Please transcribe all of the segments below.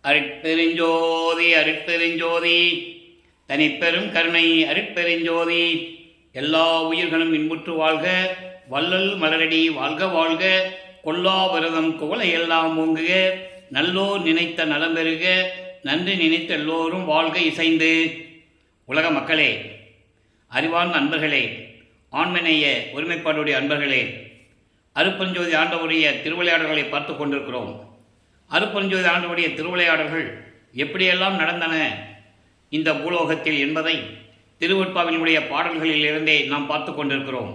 அருட்பெருஞ்சோதி அருட்பெருஞ்சோதி தனிப்பெரும் கருணை அருட்பெருஞ்சோதி. எல்லா உயிர்களும் இன்புற்று வாழ்க, வள்ளல் மலரடி வாழ்க வாழ்க, கொல்லா விரதம் குவளை எல்லாம் ஓங்குக, நல்லோர் நினைத்த நலம் பெறுக, நன்றி நினைத்த எல்லோரும் வாழ்க இசைந்து. உலக மக்களே, அறிவார்ந்த அன்பர்களே, ஆண்மநேய ஒருமைப்பாடுடைய அன்பர்களே, அருட்பெருஞ்சோதி ஆண்டவருடைய திருவிளையாடல்களை பார்த்து கொண்டிருக்கிறோம். அருட்பெருஞ்சோதி ஆண்டவருடைய திருவிளையாடல்கள் எப்படியெல்லாம் நடந்தன இந்த பூலோகத்தில் என்பதை திருவெட்பாவினுடைய பாடல்களில் இருந்தே நாம் பார்த்து கொண்டிருக்கிறோம்.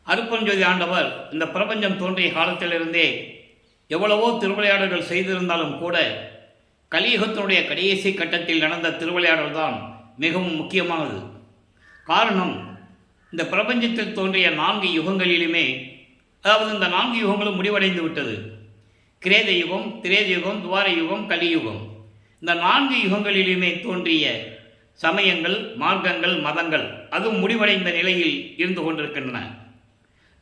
அருட்பெருஞ்சோதி ஆண்டவர் இந்த பிரபஞ்சம் தோன்றிய காலத்திலிருந்தே எவ்வளவோ திருவிளையாடல்கள் செய்திருந்தாலும் கூட கலியுகத்தினுடைய கடைசி கட்டத்தில் நடந்த திருவிளையாடல் தான் மிகவும் முக்கியமானது. காரணம், இந்த பிரபஞ்சத்தில் தோன்றிய 4 யுகங்களிலுமே, அதாவது இந்த 4 யுகங்களும் முடிவடைந்து விட்டது. கிரேத யுகம், திரேத யுகம், துவார யுகம், கலியுகம். இந்த 4 யுகங்களிலுமே தோன்றிய சமயங்கள், மார்க்கங்கள், மதங்கள் அதுவும் முடிவடைந்த நிலையில் இருந்து கொண்டிருக்கின்றன.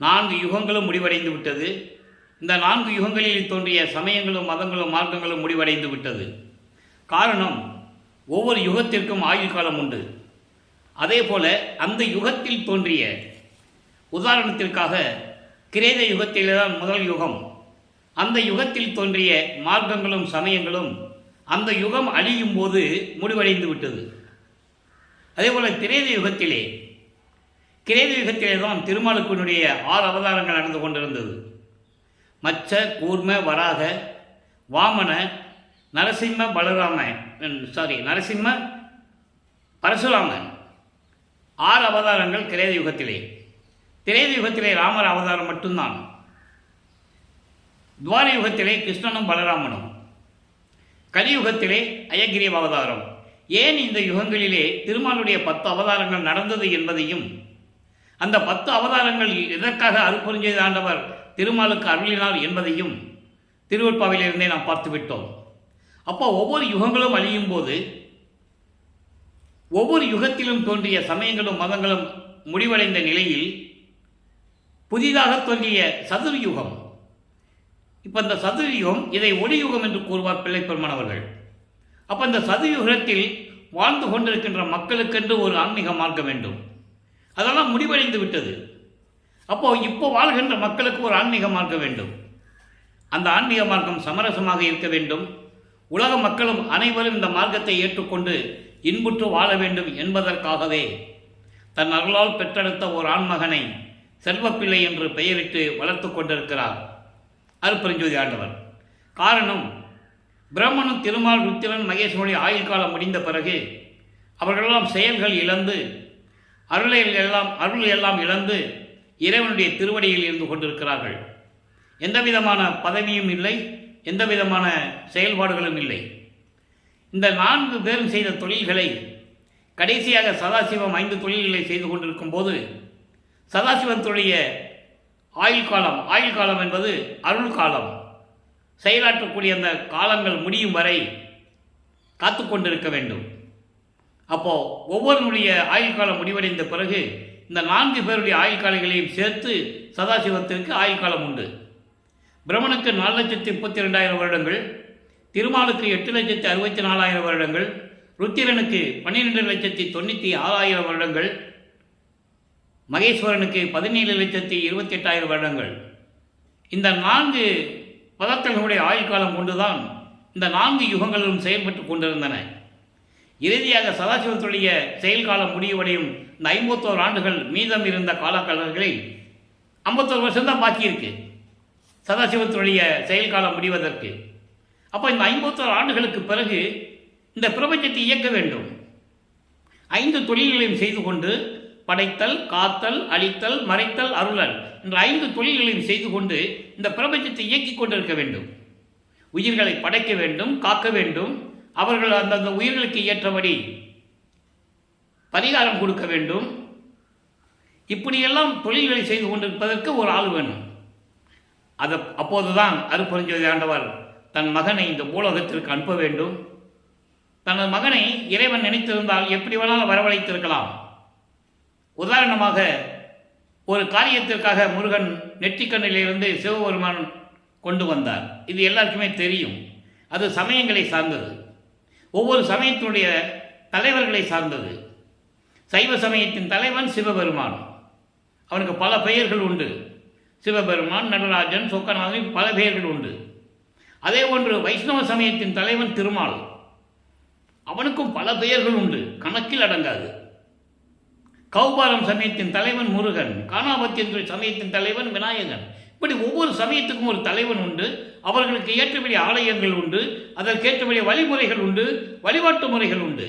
4 யுகங்களும் முடிவடைந்து விட்டது. இந்த 4 யுகங்களில் தோன்றிய சமயங்களும், மதங்களும், மார்க்கங்களும் முடிவடைந்து விட்டது. காரணம், ஒவ்வொரு யுகத்திற்கும் ஆயுள் காலம் உண்டு. அதே போல அந்த யுகத்தில் தோன்றிய, உதாரணத்திற்காக கிரேத யுகத்தில்தான் முதல் யுகம். அந்த யுகத்தில் தோன்றிய மார்க்கங்களும் சமயங்களும் அந்த யுகம் அழியும் போது முடிவடைந்து விட்டது. அதே போல கிரேத யுகத்திலே தான் திருமாலுக்குனுடைய 6 அவதாரங்கள் நடந்து கொண்டிருந்தது. மச்ச, கூர்ம, வராக, வாமன, நரசிம்ம பரசுராமன் 6 அவதாரங்கள் கிரேத யுகத்திலே. திரேத யுகத்திலே ராமர் அவதாரம் மட்டும்தான். துவார யுகத்திலே கிருஷ்ணனும் பலராமனும், கலியுகத்திலே அயகிரீவ அவதாரம். ஏன் இந்த யுகங்களிலே திருமாலுடைய 10 அவதாரங்கள் நடந்தது என்பதையும், அந்த 10 அவதாரங்கள் எதற்காக அருட்பெருஞ்சோதி ஆண்டவர் திருமாலுக்கு அருளினார் என்பதையும் திருவெட்பாவிலிருந்தே நாம் பார்த்துவிட்டோம். அப்போ ஒவ்வொரு யுகங்களும் அழியும் போது, ஒவ்வொரு யுகத்திலும் தோன்றிய சமயங்களும் மதங்களும் முடிவடைந்த நிலையில் புதிதாக தோன்றிய சதுர்யுகம். இப்போ இந்த சதுர்யுகம், இதை ஒளியுகம் என்று கூறுவார் பிள்ளைப்பெருமானவர்கள். அப்போ இந்த சதுர்யுகத்தில் வாழ்ந்து கொண்டிருக்கின்ற மக்களுக்கென்று ஒரு ஆன்மீக மார்க்கம் வேண்டும். அதெல்லாம் முடிவடைந்து விட்டது. இப்போ வாழ்கின்ற மக்களுக்கு ஒரு ஆன்மீக மார்க்கம் வேண்டும். அந்த ஆன்மீக மார்க்கம் சமரசமாக இருக்க வேண்டும். உலக மக்களும் அனைவரும் இந்த மார்க்கத்தை ஏற்றுக்கொண்டு இன்புற்று வாழ வேண்டும் என்பதற்காகவே தன் அருளால் பெற்றெடுத்த ஒரு ஆண்மகனை செல்வப்பிள்ளை என்று பெயரிட்டு வளர்த்து கொண்டிருக்கிறார் அருட்பெருஞ்சோதி ஆண்டவர். காரணம், பிரம்மனும் திருமால், ருத்திரன், மகேஸ்வரனுடைய ஆயுள் காலம் முடிந்த பிறகு அவர்களெல்லாம் செயல்கள் இழந்து, அருள் எல்லாம் இழந்து இறைவனுடைய திருவடியில் இருந்து கொண்டிருக்கிறார்கள். எந்த விதமான பதவியும் இல்லை, எந்த விதமான செயல்பாடுகளும் இல்லை. இந்த 4 பேரும் செய்த தொழில்களை கடைசியாக சதாசிவம் 5 தொழில்களை செய்து கொண்டிருக்கும் போது, சதாசிவத்துடைய ஆயுள் காலம் என்பது அருள் காலம். செயலாற்றக்கூடிய அந்த காலங்கள் முடியும் வரை காத்து கொண்டிருக்க வேண்டும். அப்போ ஒவ்வொருடைய ஆயுள் காலம் முடிவடைந்த பிறகு இந்த 4 பேருடைய ஆயுள் காலங்களையும் சேர்த்து சதாசிவத்திற்கு ஆயுள் காலம் உண்டு. பிரம்மனுக்கு 4,32,000 வருடங்கள், திருமாலுக்கு 8,64,000 வருடங்கள், ருத்திரனுக்கு 12,96,000 வருடங்கள், மகேஸ்வரனுக்கு 17,28,000 வருடங்கள். இந்த 4 பதார்த்தங்களுடைய ஆயுள் காலம் கொண்டுதான் இந்த 4 யுகங்களும் செயல்பட்டு கொண்டிருந்தன. இறுதியாக சதாசிவத்துடைய செயல்காலம் முடிவடையும் இந்த 51 ஆண்டுகள் மீதம் இருந்த காலங்களில் 51 வருஷம்தான் பாக்கி இருக்கு சதாசிவத்துடைய செயல்காலம் முடிவதற்கு. அப்போ இந்த 51 ஆண்டுகளுக்கு பிறகு இந்த பிரபஞ்சத்தை இயக்க வேண்டும். 5 தொழில்களையும் செய்து கொண்டு, படைத்தல், காத்தல், அழித்தல், மறைத்தல், அருளல் என்ற 5 தொழில்களையும் செய்து கொண்டு இந்த பிரபஞ்சத்தை இயக்கிக் கொண்டிருக்க வேண்டும். உயிர்களை படைக்க வேண்டும், காக்க வேண்டும், அவர்கள் அந்தந்த உயிர்களுக்கு ஏற்றபடி பரிகாரம் கொடுக்க வேண்டும். இப்படியெல்லாம் தொழில்களை செய்து கொண்டிருப்பதற்கு ஒரு ஆள் வேணும். அப்போதுதான் அருட்பெருஞ்சோதி ஆண்டவர் தன் மகனை இந்த பூலோகத்திற்கு அனுப்ப வேண்டும். தனது மகனை இறைவன் நினைத்திருந்தால் எப்படி வேணாலும் வரவழைத்திருக்கலாம். உதாரணமாக, ஒரு காரியத்திற்காக முருகன் நெற்றிக்கண்ணிலிருந்து சிவபெருமான் கொண்டு வந்தார். இது எல்லாருக்குமே தெரியும். அது சமயங்களை சார்ந்தது, ஒவ்வொரு சமயத்தினுடைய தலைவர்களை சார்ந்தது. சைவ சமயத்தின் தலைவன் சிவபெருமான், அவனுக்கு பல பெயர்கள் உண்டு. சிவபெருமான், நடராஜன், சொக்கநாதன், பல பெயர்கள் உண்டு. அதே போன்று வைஷ்ணவ சமயத்தின் தலைவன் திருமால், அவனுக்கும் பல பெயர்கள் உண்டு, கணக்கில் அடங்காது. கௌபாரம் சமயத்தின் தலைவன் முருகன், காணாபத்தியன் சமயத்தின் தலைவன் விநாயகன். இப்படி ஒவ்வொரு சமயத்துக்கும் ஒரு தலைவன் உண்டு. அவர்களுக்கு ஏற்றபடி ஆலயங்கள் உண்டு, அதற்கேற்றபடி வழிமுறைகள் உண்டு, வழிபாட்டு முறைகள் உண்டு.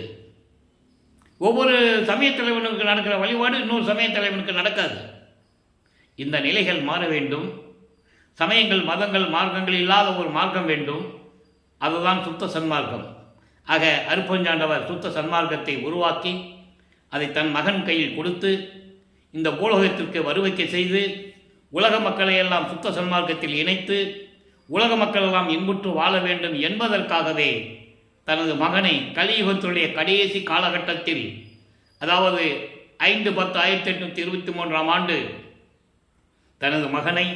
ஒவ்வொரு சமய தலைவனுக்கு நடக்கிற வழிபாடு இன்னொரு சமய தலைவனுக்கு நடக்காது. இந்த நிலைகள் மாற வேண்டும். சமயங்கள், மதங்கள், மார்க்கங்கள் இல்லாத ஒரு மார்க்கம் வேண்டும். அதுதான் சுத்த சன்மார்க்கம். ஆக அருட்பெருஞ்சாண்டவர் சுத்த சன்மார்க்கத்தை உருவாக்கி அதை தன் மகன் கையில் கொடுத்து இந்த பூலோகத்திற்கு வருவிக்க செய்து உலக மக்களை எல்லாம் சுத்த சன்மார்க்கத்தில் இணைத்து உலக மக்கள் எல்லாம் இன்புற்று வாழ வேண்டும் என்பதற்காகவே தனது மகனை கலியுகத்துடைய கடைசி காலகட்டத்தில், அதாவது 5/10/1823 தனது மகனை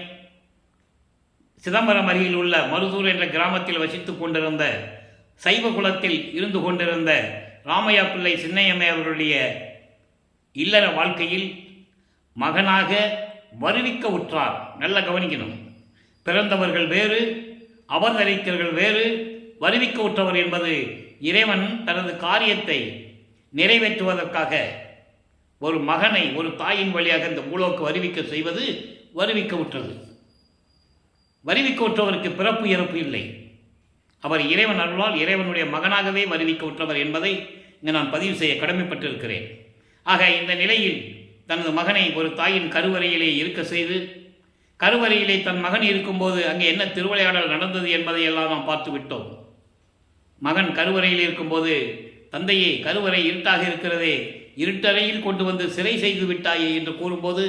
சிதம்பரம் அருகில் உள்ள மருதூர் என்ற கிராமத்தில் வசித்துக் கொண்டிருந்த சைவ குலத்தில் இருந்து கொண்டிருந்த ராமையா பிள்ளை சின்னையம்மை அவர்களுடைய இல்லற வாழ்க்கையில் மகனாக வருவிக்க உற்றார். நல்லா கவனிக்கணும். பிறந்தவர்கள் வேறு, அவதரித்தவர்கள் வேறு, வருவிக்க உற்றவர் என்பது இறைவன் தனது காரியத்தை நிறைவேற்றுவதற்காக ஒரு மகனை ஒரு தாயின் வழியாக இந்த பூலோக்கு வருவிக்க செய்வது வருவிக்க உற்றது. வருவிக்க உற்றவருக்கு பிறப்பு இறப்பு இல்லை. அவர் இறைவன் அருளால் இறைவனுடைய மகனாகவே வருவிக்க உற்றவர் என்பதை இங்கு நான் பதிவு செய்ய கடமைப்பட்டிருக்கிறேன். ஆக இந்த நிலையில் தனது மகனை ஒரு தாயின் கருவறையிலே இருக்க செய்து, கருவறையிலே தன் மகன் இருக்கும்போது அங்கே என்ன திருவிளையாடல் நடந்தது என்பதை எல்லாம் நாம் பார்த்து விட்டோம். மகன் கருவறையில் இருக்கும்போது, தந்தையே கருவறை இருட்டாக இருக்கிறதே, இருட்டறையில் கொண்டு வந்து சிறை செய்து விட்டாயே என்று கூறும்போது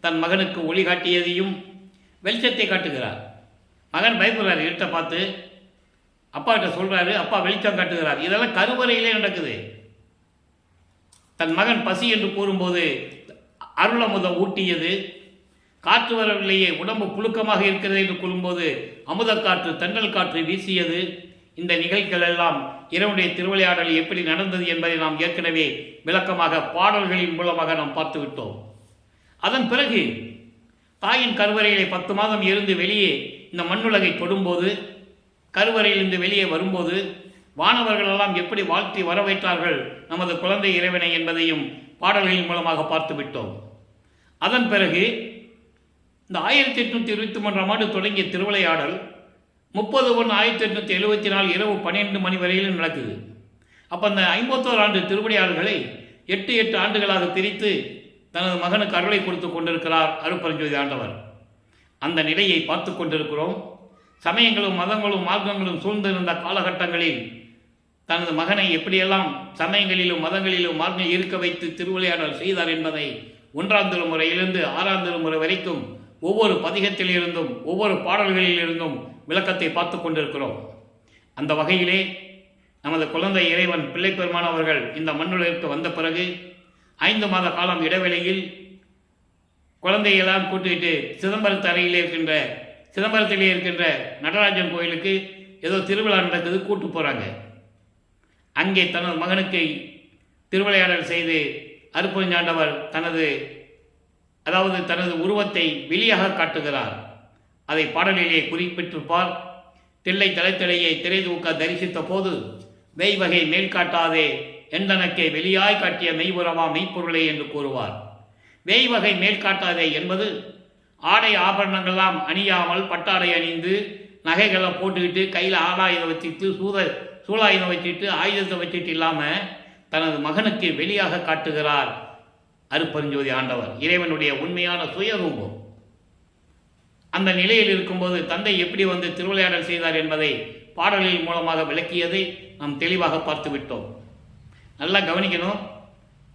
தன் மகனுக்கு ஒளி காட்டியதையும் வெளிச்சத்தை காட்டுகிறார். மகன் பயப்படுறார். இருட்டை பார்த்து அப்பா கிட்ட சொல்றாரு, அப்பா வெளிச்சம் காட்டுகிறார். இதெல்லாம் கருவறையிலே நடக்குது. தன் மகன் பசி என்று கூறும்போது அருளமுதம் ஊட்டியது, காற்று வரவில்லையே, உடம்பு புழுக்கமாக இருக்கிறது என்று கூறும்போது அமுதக்காற்று, தென்றல் காற்று வீசியது. இந்த நிகழ்ச்சிகள் எல்லாம் இறைவனுடைய திருவிளையாடல் எப்படி நடந்தது என்பதை நாம் ஏற்கனவே விளக்கமாக பாடல்களின் மூலமாக நாம் பார்த்து விட்டோம். அதன் பிறகு தாயின் கருவறையிலே 10 மாதம் இருந்து வெளியே இந்த மண்ணுலகை தொடும்போது, கருவறையிலிருந்து வெளியே வரும்போது வானவர்கள் எல்லாம் எப்படி வாழ்த்தி வரவேற்றார்கள் நமது குழந்தை இறைவனை என்பதையும் பாடல்களின் மூலமாக பார்த்து விட்டோம். அதன் பிறகு இந்த 1823 தொடங்கிய திருவிளையாடல் 30/1/1874 இரவு 12 மணி வரையிலும் நடக்குது. அப்போ அந்த 51 ஆண்டு திருவிளையாடல்களை 8 ஆண்டுகளாக பிரித்து தனது மகனுக்கு அருளை கொடுத்து கொண்டிருக்கிறார் அருட்பெருஞ்சோதி ஆண்டவர். அந்த நிலையை பார்த்து கொண்டிருக்கிறோம். சமயங்களும் மதங்களும் மார்க்கங்களும் சூழ்ந்திருந்த காலகட்டங்களில் தனது மகனை எப்படியெல்லாம் சமயங்களிலும் மதங்களிலும் மார்க்கம் இருக்க வைத்து திருவிளையாடல் செய்தார் என்பதை 1ஆம் திருமுறையிலிருந்து 6ஆம் திருமுறை வரைக்கும் ஒவ்வொரு பதிகத்திலிருந்தும் ஒவ்வொரு பாடல்களிலிருந்தும் விளக்கத்தை பார்த்து கொண்டிருக்கிறோம். அந்த வகையிலே நமது குழந்தை இறைவன் பிள்ளைப்பெருமான் அவர்கள் இந்த மண்ணுலகிற்கு வந்த பிறகு 5 மாத காலம் இடைவெளியில் குழந்தையெல்லாம் கூட்டிகிட்டு சிதம்பரத்திலே இருக்கின்ற நடராஜன் கோயிலுக்கு ஏதோ திருவிழா நடக்குது, கூட்டு போகிறாங்க. அங்கே தனது மகனுக்கு திருவிளையாடல் செய்து அருட்பெருஞ்சாண்டவர் தனது உருவத்தை வெளியாக காட்டுகிறார். அதை பாடலிலே குறிப்பிட்டிருப்பார். தில்லை தலைத்தலையை திரை தூக்க தரிசித்த போது மெய்வகை மேல் காட்டாதே எந்தனக்கே வெளியாய் காட்டிய மெய்புறவா மெய்ப்பொருளே என்று கூறுவார். மெய்வகை மேல் காட்டாதே என்பது ஆடை ஆபரணங்கள்லாம் அணியாமல் பட்டாடை அணிந்து நகைகளை போட்டுக்கிட்டு கையில் ஆடாயுதம் வச்சுட்டு சூலாயுதம் வச்சுட்டு ஆயுதத்தை வச்சுட்டு இல்லாமல் தனது மகனுக்கு வெளியாக காட்டுகிறார் அருட்பெருஞ்சோதி ஆண்டவர், இறைவனுடைய உண்மையான சுயரூபம். அந்த நிலையில் இருக்கும்போது தந்தை எப்படி வந்து திருவிளையாடல் செய்தார் என்பதை பாடல்களின் மூலமாக விளக்கியதை நாம் தெளிவாக பார்த்து விட்டோம். நல்லா கவனிக்கணும்.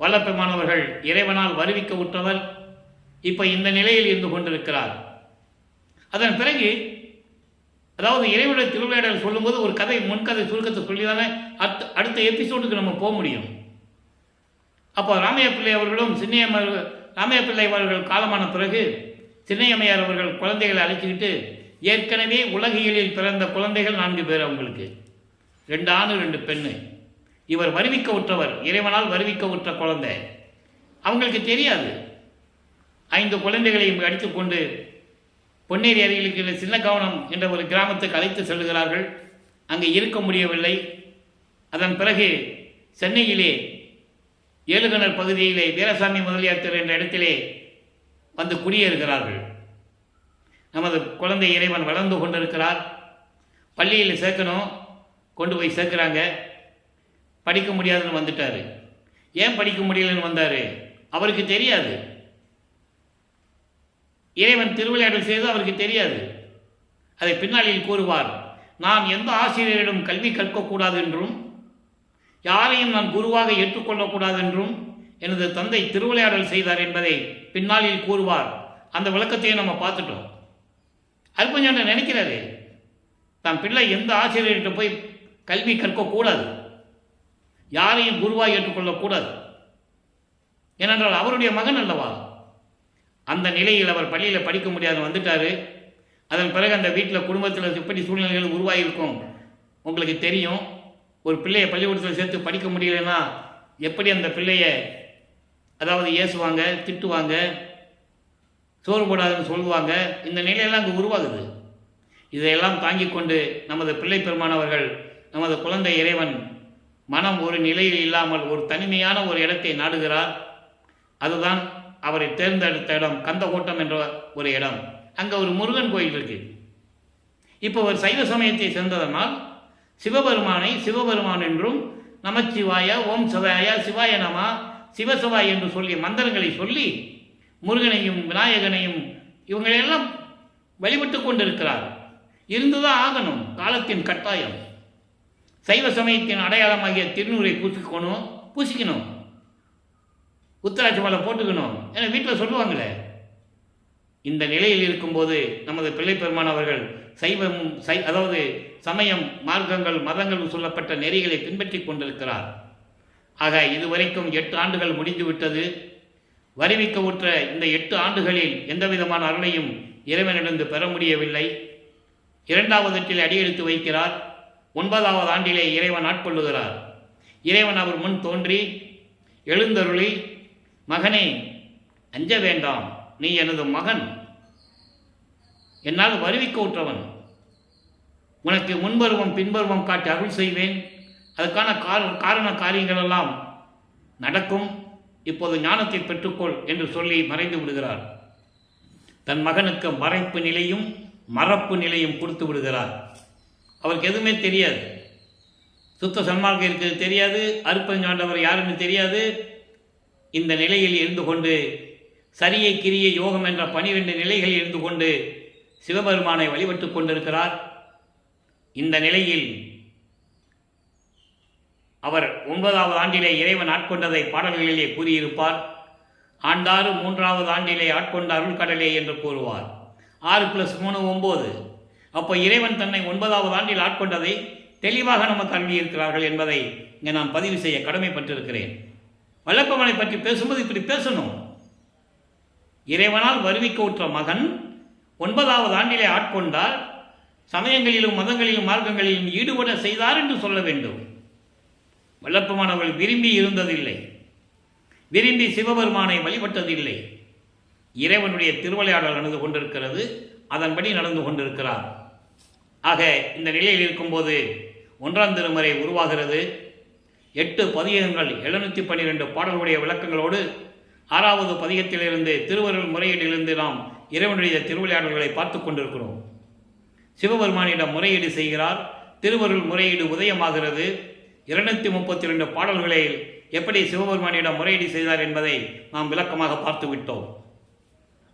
வல்லபெருமானவர்கள் இறைவனால் வருவிக்க உற்றவர் இப்போ இந்த நிலையில் இருந்து கொண்டிருக்கிறார். அதன் பிறகு அதாவது இறைவனுடைய திருவிளையாடல் சொல்லும்போது ஒரு கதை, முன்கதை சுருக்கத்தை சொல்லிதானே அடுத்த எபிசோடுக்கு நம்ம போக முடியும். அப்போ ராமையா பிள்ளை அவர்களும் ராமையா பிள்ளை அவர்கள் காலமான பிறகு சின்னையம்மையார் அவர்கள் குழந்தைகளை அழைச்சிக்கிட்டு, ஏற்கனவே உலகியலில் பிறந்த குழந்தைகள் 4 பேர் அவங்களுக்கு. 2 ஆண் 2 பெண்ணு. இவர் வருவிக்க உற்றவர், இறைவனால் வருவிக்க உற்ற குழந்தை. அவங்களுக்கு தெரியாது. 5 குழந்தைகளையும் அடித்துக்கொண்டு பொன்னேரி அருகில் இருக்கிற சின்ன கவனம் என்ற ஒரு கிராமத்துக்கு அழைத்து செல்கிறார்கள். அங்கே இருக்க முடியவில்லை. அதன் பிறகு சென்னையிலே ஏழுகிணர் பகுதியிலே வீரசாமி முதலியார் தெரு என்ற இடத்திலே வந்து குடியேறுகிறார்கள். நமது குழந்தை இறைவன் வளர்ந்து கொண்டிருக்கிறார். பள்ளியில் சேர்க்கணும், கொண்டு போய் சேர்க்குறாங்க. படிக்க முடியாதுன்னு வந்துட்டார். ஏன் படிக்க முடியலன்னு வந்தார்? அவருக்கு தெரியாது. இறைவன் திருவிளையாடல் செய்து அவருக்கு தெரியாது. அதை பின்னாளில் கூறுவார். நான் எந்த ஆசிரியரிடம் கல்வி கற்கக்கூடாது என்றும் யாரையும் நான் குருவாக ஏற்றுக்கொள்ளக்கூடாது என்றும் எனது தந்தை திருவிளையாடல் செய்தார் என்பதை பின்னாளில் கூறுவார். அந்த விளக்கத்தையும் நம்ம பார்த்துட்டோம். அருப்பஞ்சாண்ட நினைக்கிறாரு, தன் பிள்ளை எந்த ஆசிரியர்கிட்ட போய் கல்வி கற்கக்கூடாது, யாரையும் குருவாக ஏற்றுக்கொள்ளக்கூடாது. ஏனென்றால் அவருடைய மகன் அல்லவா. அந்த நிலையில் அவர் பள்ளியில் படிக்க முடியாது வந்துட்டார். அதன் பிறகு அந்த வீட்டில் குடும்பத்தில் எப்படி சூழ்நிலைகள் உருவாகியிருக்கும் உங்களுக்கு தெரியும். ஒரு பிள்ளையை பள்ளிக்கூடத்தில் சேர்த்து படிக்க முடியலன்னா எப்படி அந்த பிள்ளையை அதாவது ஏசுவாங்க, திட்டுவாங்க, சோறு போடாதுன்னு சொல்லுவாங்க. இந்த நிலையெல்லாம் அங்கே உருவாகுது. இதையெல்லாம் தாங்கி கொண்டு நமது பிள்ளை பெருமானவர்கள், நமது குழந்தை இறைவன் மனம் ஒரு நிலையில் இல்லாமல் ஒரு தனிமையான ஒரு இடத்தை நாடுகிறார். அதுதான் அவரை தேர்ந்தெடுத்த இடம், கந்தகோட்டம் என்ற ஒரு இடம். அங்கே ஒரு முருகன் கோயில் இருக்கு. இப்போ ஒரு சைவ சமயத்தை சேர்ந்ததனால் சிவபெருமானை சிவபெருமான் என்றும், நமச்சிவாய, ஓம் சிவாய, சிவாய நம, சிவசிவாய் என்று சொல்லி மந்திரங்களை சொல்லி முருகனையும் விநாயகனையும் இவங்களையெல்லாம் வழிபட்டு கொண்டிருக்கிறார். இருந்துதான் ஆகணும், காலத்தின் கட்டாயம். சைவ சமயத்தின் அடையாளமாகிய திருநூரை பூசிக்கணும், உத்தராட்சி மாலை போட்டுக்கணும் என வீட்டில் சொல்லுவாங்களே. இந்த நிலையில் இருக்கும்போது நமது பிள்ளை பெருமான் அவர்கள் அதாவது சமயம், மார்க்கங்கள், மதங்கள் சொல்லப்பட்ட நெறிகளை பின்பற்றி கொண்டிருக்கிறார். ஆக இதுவரைக்கும் 8 ஆண்டுகள் முடிந்துவிட்டது. வருவிக்க உற்ற இந்த 8 ஆண்டுகளில் எந்த விதமான அருளையும் இறைவனிடந்து பெற முடியவில்லை. 2வது அடியெடுத்து வைக்கிறார். 9வது ஆண்டிலே இறைவன் ஆட்கொள்ளுகிறார். இறைவன் அவர் முன் தோன்றி எழுந்தருளி, மகனே அஞ்ச வேண்டாம், நீ எனது மகன், என்னால் வருவிக்க உற்றவன், உனக்கு முன்பருவம் பின்பருவம் காட்டி அருள் செய்வேன், அதுக்கான காரண காரியங்கள் எல்லாம் நடக்கும், இப்போது ஞானத்தை பெற்றுக்கொள் என்று சொல்லி மறைந்து விடுகிறார். தன் மகனுக்கு மறைப்பு நிலையும் மறப்பு நிலையும் கொடுத்து விடுகிறார். அவருக்கு எதுவுமே தெரியாது. சுத்த சன்மார்க்கம் இருக்கிறது தெரியாது, அருப்பஞ்சாண்டவர் யாருன்னு தெரியாது. இந்த நிலையில் இருந்து கொண்டு சரியை கிரியை யோகம் என்ற 12 நிலைகளில் இருந்து கொண்டு சிவபெருமானை வழிபட்டு கொண்டிருக்கிறார். இந்த நிலையில் அவர் 9வது ஆண்டிலே இறைவன் ஆட்கொண்டதை பாடல்களிலே கூறியிருப்பார். ஆண்டாறு 3வது ஆண்டிலே ஆட்கொண்ட அருள்கடலே என்று கூறுவார். 6 + 3 9. அப்போ இறைவன் தன்னை 9வது ஆண்டில் ஆட்கொண்டதை தெளிவாக நமக்கு அருளியிருக்கிறார்கள் என்பதை இங்கே நான் பதிவு செய்ய கடமைப்பட்டிருக்கிறேன். வல்லப்பமனை பற்றி பேசும்போது இப்படி பேசணும். இறைவனால் வருவிக்க உற்ற மகன் 9வது ஆண்டிலே ஆட்கொண்டார், சமயங்களிலும் மதங்களிலும் மார்க்கங்களிலும் ஈடுபட செய்தார் என்று சொல்ல வேண்டும். வல்லப்பமானவர்கள் விரும்பி இருந்ததில்லை, விரும்பி சிவபெருமானை வழிபட்டதில்லை. இறைவனுடைய திருவிளையாடல் நடந்து கொண்டிருக்கிறது, அதன்படி நடந்து கொண்டிருக்கிறார். ஆக இந்த நிலையில் இருக்கும்போது 1ஆம் திருமுறை உருவாகிறது. 8 பதிகங்கள் 712 பாடல்களுடைய விளக்கங்களோடு 6வது பதிகத்திலிருந்து திருவருள் முறையீடிலிருந்து நாம் இறைவனுடைய திருவிளையாடல்களை பார்த்து கொண்டிருக்கிறோம். சிவபெருமானிடம் முறையீடு செய்கிறார். திருவருள் முறையீடு உதயமாகிறது. 232 பாடல்களில் எப்படி சிவபெருமானிடம் முறையீடு செய்தார் என்பதை நாம் விளக்கமாக பார்த்து விட்டோம்.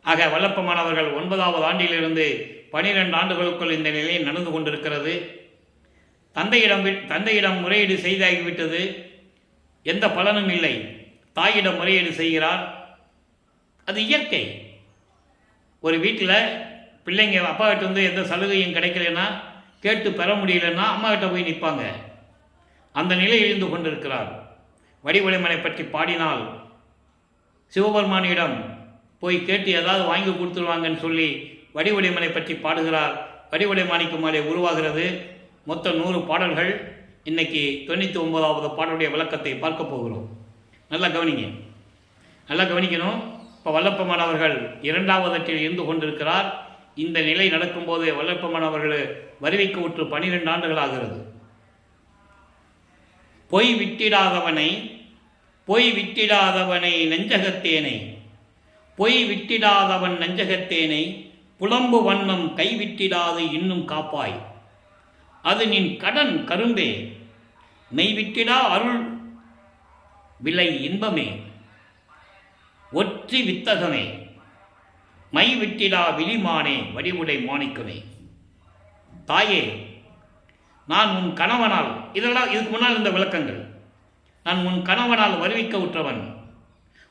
ஆக வல்லப்பமானவர்கள் 9வது ஆண்டிலிருந்து 12 ஆண்டுகளுக்குள் இந்த நிலை நடந்து கொண்டிருக்கிறது. தந்தையிடம் முறையீடு செய்தாகிவிட்டது, எந்த பலனும் இல்லை. தாயிடம் முறையீடு செய்கிறார். அது இயற்கை. ஒரு வீட்டில் பிள்ளைங்க அப்பா கிட்ட வந்து எந்த சலுகையும் கிடைக்கலன்னா, கேட்டு பெற முடியலன்னா அம்மா கிட்ட போய் நிற்பாங்க. அந்த நிலையில் இருந்து கொண்டிருக்கிறார். வடிவடைமனை பற்றி பாடினால் சிவபெருமானிடம் போய் கேட்டு ஏதாவது வாங்கி கொடுத்துருவாங்கன்னு சொல்லி வடிவடைமனை பற்றி பாடுகிறார். வடிவடைமாணிக்கு மேலே உருவாகிறது. மொத்தம் 100 பாடல்கள். இன்னைக்கு 99வது பாடலுடைய விளக்கத்தை பார்க்க போகிறோம். நல்லா கவனிங்க, நல்லா கவனிக்கணும். இப்போ வல்லப்பெருமான் அவர்கள் 2வது அட்டில் இருந்து கொண்டிருக்கிறார். இந்த நிலை நடக்கும்போது வல்லப்பெருமான் அவர்கள் வருவிக்க உற்று 12 ஆண்டுகள் ஆகிறது. பொய் விட்டிடாதவனை நெஞ்சகத்தேனை, பொய் விட்டிடாதவன் நெஞ்சகத்தேனை, புலம்பு வண்ணம் கைவிட்டிடாது இன்னும் காப்பாய். அது நின் கடன் கரும்பே, மெய்விட்டிடா அருள் விலை இன்பமே, ஒற்றி வித்தகமே, மை விட்டிடா விழிமானே, வடிவுடை மாணிக்கமே. தாயே, நான் உன் கணவனால், இதெல்லாம் இதுக்கு முன்னால் இந்த விளக்கங்கள், நான் உன் கணவனால் வருவிக்க உற்றவன்,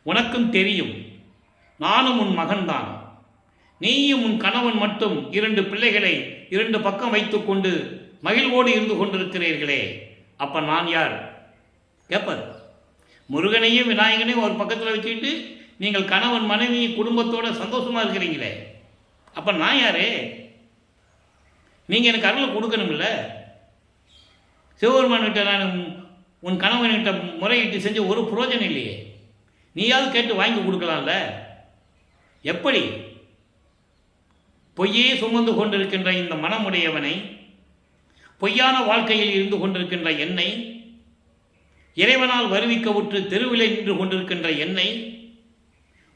உனக்கும் தெரியும், நானும் உன் மகன்தான். நீயும் உன் கணவன் மட்டும் 2 பிள்ளைகளை 2 பக்கம் வைத்துக்கொண்டு மகிழ்வோடு இருந்து கொண்டிருக்கிறீர்களே, அப்ப நான் யார் கேட்பார். முருகனையும் விநாயகனையும் ஒரு பக்கத்தில் வச்சுக்கிட்டு நீங்கள் கணவன் மனைவி குடும்பத்தோட சந்தோஷமா இருக்கிறீங்களே, அப்ப நான் யாரு? நீங்க எனக்கு அருளை கொடுக்கணும்ல. சிவபெருமான்கிட்ட நான் உன் கணவன்கிட்ட முறையிட்டு செஞ்ச ஒரு புரோஜனம் இல்லையே, நீயாவது கேட்டு வாங்கி கொடுக்கலாம்ல. எப்படி? பொய்யே சுமந்து கொண்டிருக்கின்ற இந்த மனமுடையவனை, பொய்யான வாழ்க்கையில் இருந்து கொண்டிருக்கின்ற என்னை, இறைவனால் வருவிக்க உற்று தெருவிலே நின்று கொண்டிருக்கின்ற என்னை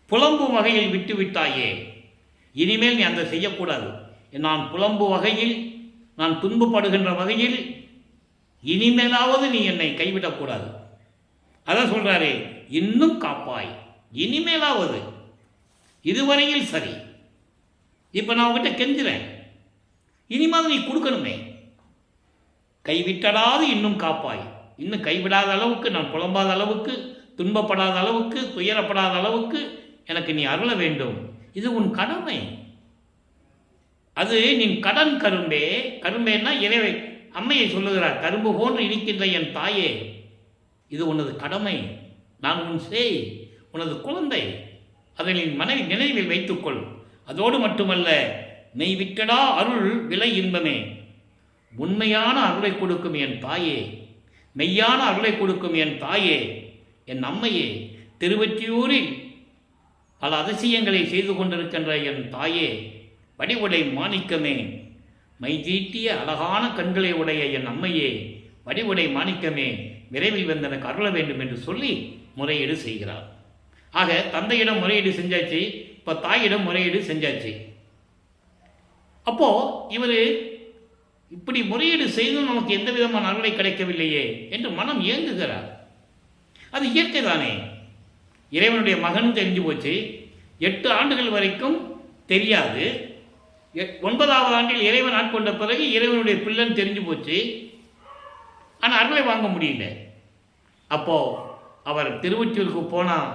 புலம்பும் வகையில் விட்டுவிட்டாயே. இனிமேல் நீ அந்த செய்யக்கூடாது. நான் புலம்பு வகையில், நான் துன்பப்படுகின்ற வகையில் இனிமேலாவது நீ என்னை கைவிடக்கூடாது. அதான் சொல்றாரு, இன்னும் காப்பாய். இனிமேலாவது, இதுவரையில் சரி, இப்ப நான் உங்ககிட்ட கெஞ்சுறேன், இனிமாவது நீ கொடுக்கணுமே. கைவிட்டடாது இன்னும் காப்பாய். இன்னும் கைவிடாத அளவுக்கு, நான் புலம்பாத அளவுக்கு, துன்பப்படாத அளவுக்கு, துயரப்படாத அளவுக்கு எனக்கு நீ அருள வேண்டும். இது உன் கடமை. அது நீ கடன் கரும்பே. கரும்பேன்னா இறைவை அம்மையை சொல்லுகிறார், கரும்பு போன்று இருக்கின்ற என் தாயே, இது உனது கடமை. நான் உன் சேய், உனது குழந்தை. அதை நீ மனைவி நினைவில் வைத்துக்கொள். அதோடு மட்டுமல்ல, நெய் விட்டடா அருள் விலை இன்பமே, உண்மையான அருளை கொடுக்கும் என் தாயே, மெய்யான அருளை கொடுக்கும் என் தாயே, என் அம்மையே, திருவொற்றியூரில் பல அதிசயங்களை செய்து கொண்டிருக்கின்ற என் தாயே, வடிவுடை மாணிக்கமே, மை தீட்டிய அழகான கண்களை உடைய என் அம்மையே, வடிவுடை மாணிக்கமே, விரைவில் வந்து எனக்கு அருள வேண்டும் என்று சொல்லி முறையீடு செய்கிறார். ஆக தந்தையிடம் முறையீடு செஞ்சாச்சு, இப்போ தாயிடம் முறையீடு செஞ்சாச்சு. அப்போ இவர் இப்படி முறையீடு செய்தும் நமக்கு எந்த விதமான அருளை கிடைக்கவில்லையே என்று மனம் ஏங்குகிறார். அது இயற்கை தானே. இறைவனுடைய மகன் தெரிஞ்சு போச்சு, 8 ஆண்டுகள் வரைக்கும் தெரியாது. 9வது ஆண்டில் இறைவன் ஆட்கொண்ட பிறகு இறைவனுடைய பிள்ளன் தெரிஞ்சு போச்சு. ஆனால் அருளை வாங்க முடியல. அப்போ அவர் திருவொற்றியூருக்கு போனால்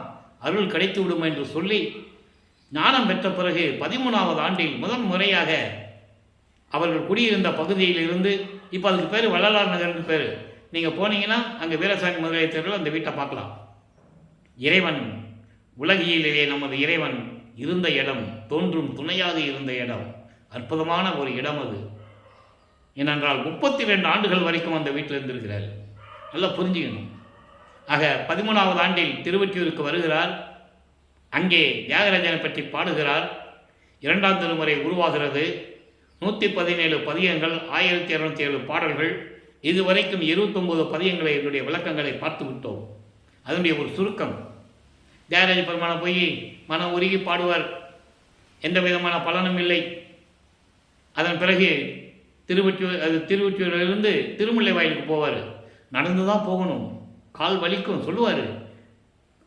அருள் கிடைத்து விடும் என்று சொல்லி ஞானம் பெற்ற பிறகு 13வது ஆண்டில் முதன் முறையாக அவர்கள் குடியிருந்த பகுதியில் இருந்து, இப்போ அதுக்கு பேர் வள்ளலார் நகர்னு பேர். நீங்கள் போனீங்கன்னா அங்கே வீரசாமி முதலியத்தில் அந்த வீட்டை பார்க்கலாம். இறைவன் உலகியலிலே நமது இறைவன் இருந்த இடம், தோன்றும் துணையாக இருந்த இடம், அற்புதமான ஒரு இடம் அது. ஏனென்றால் 32 ஆண்டுகள் வரைக்கும் அந்த வீட்டில் இருந்திருக்கிறார். நல்லா புரிஞ்சுக்கணும். ஆக 13வது ஆண்டில் திருவொற்றியூருக்கு வருகிறார். அங்கே தியாகராஜனை பற்றி பாடுகிறார். 2ஆம் திருமுறை உருவாகிறது. 117 பதியங்கள், 1207 பாடல்கள். இதுவரைக்கும் 29 பதியங்களை என்னுடைய விளக்கங்களை பார்த்து விட்டோம். அதனுடைய ஒரு சுருக்கம். தியாகராஜ பெருமானை போய் மனம் உருகி பாடுவார், எந்த விதமான பலனும் இல்லை. அதன் பிறகு திருவொற்றியூரிலிருந்து திருமுல்லை வாயிலுக்கு போவார். நடந்து தான் போகணும், கால் வலிக்கும் சொல்லுவார்.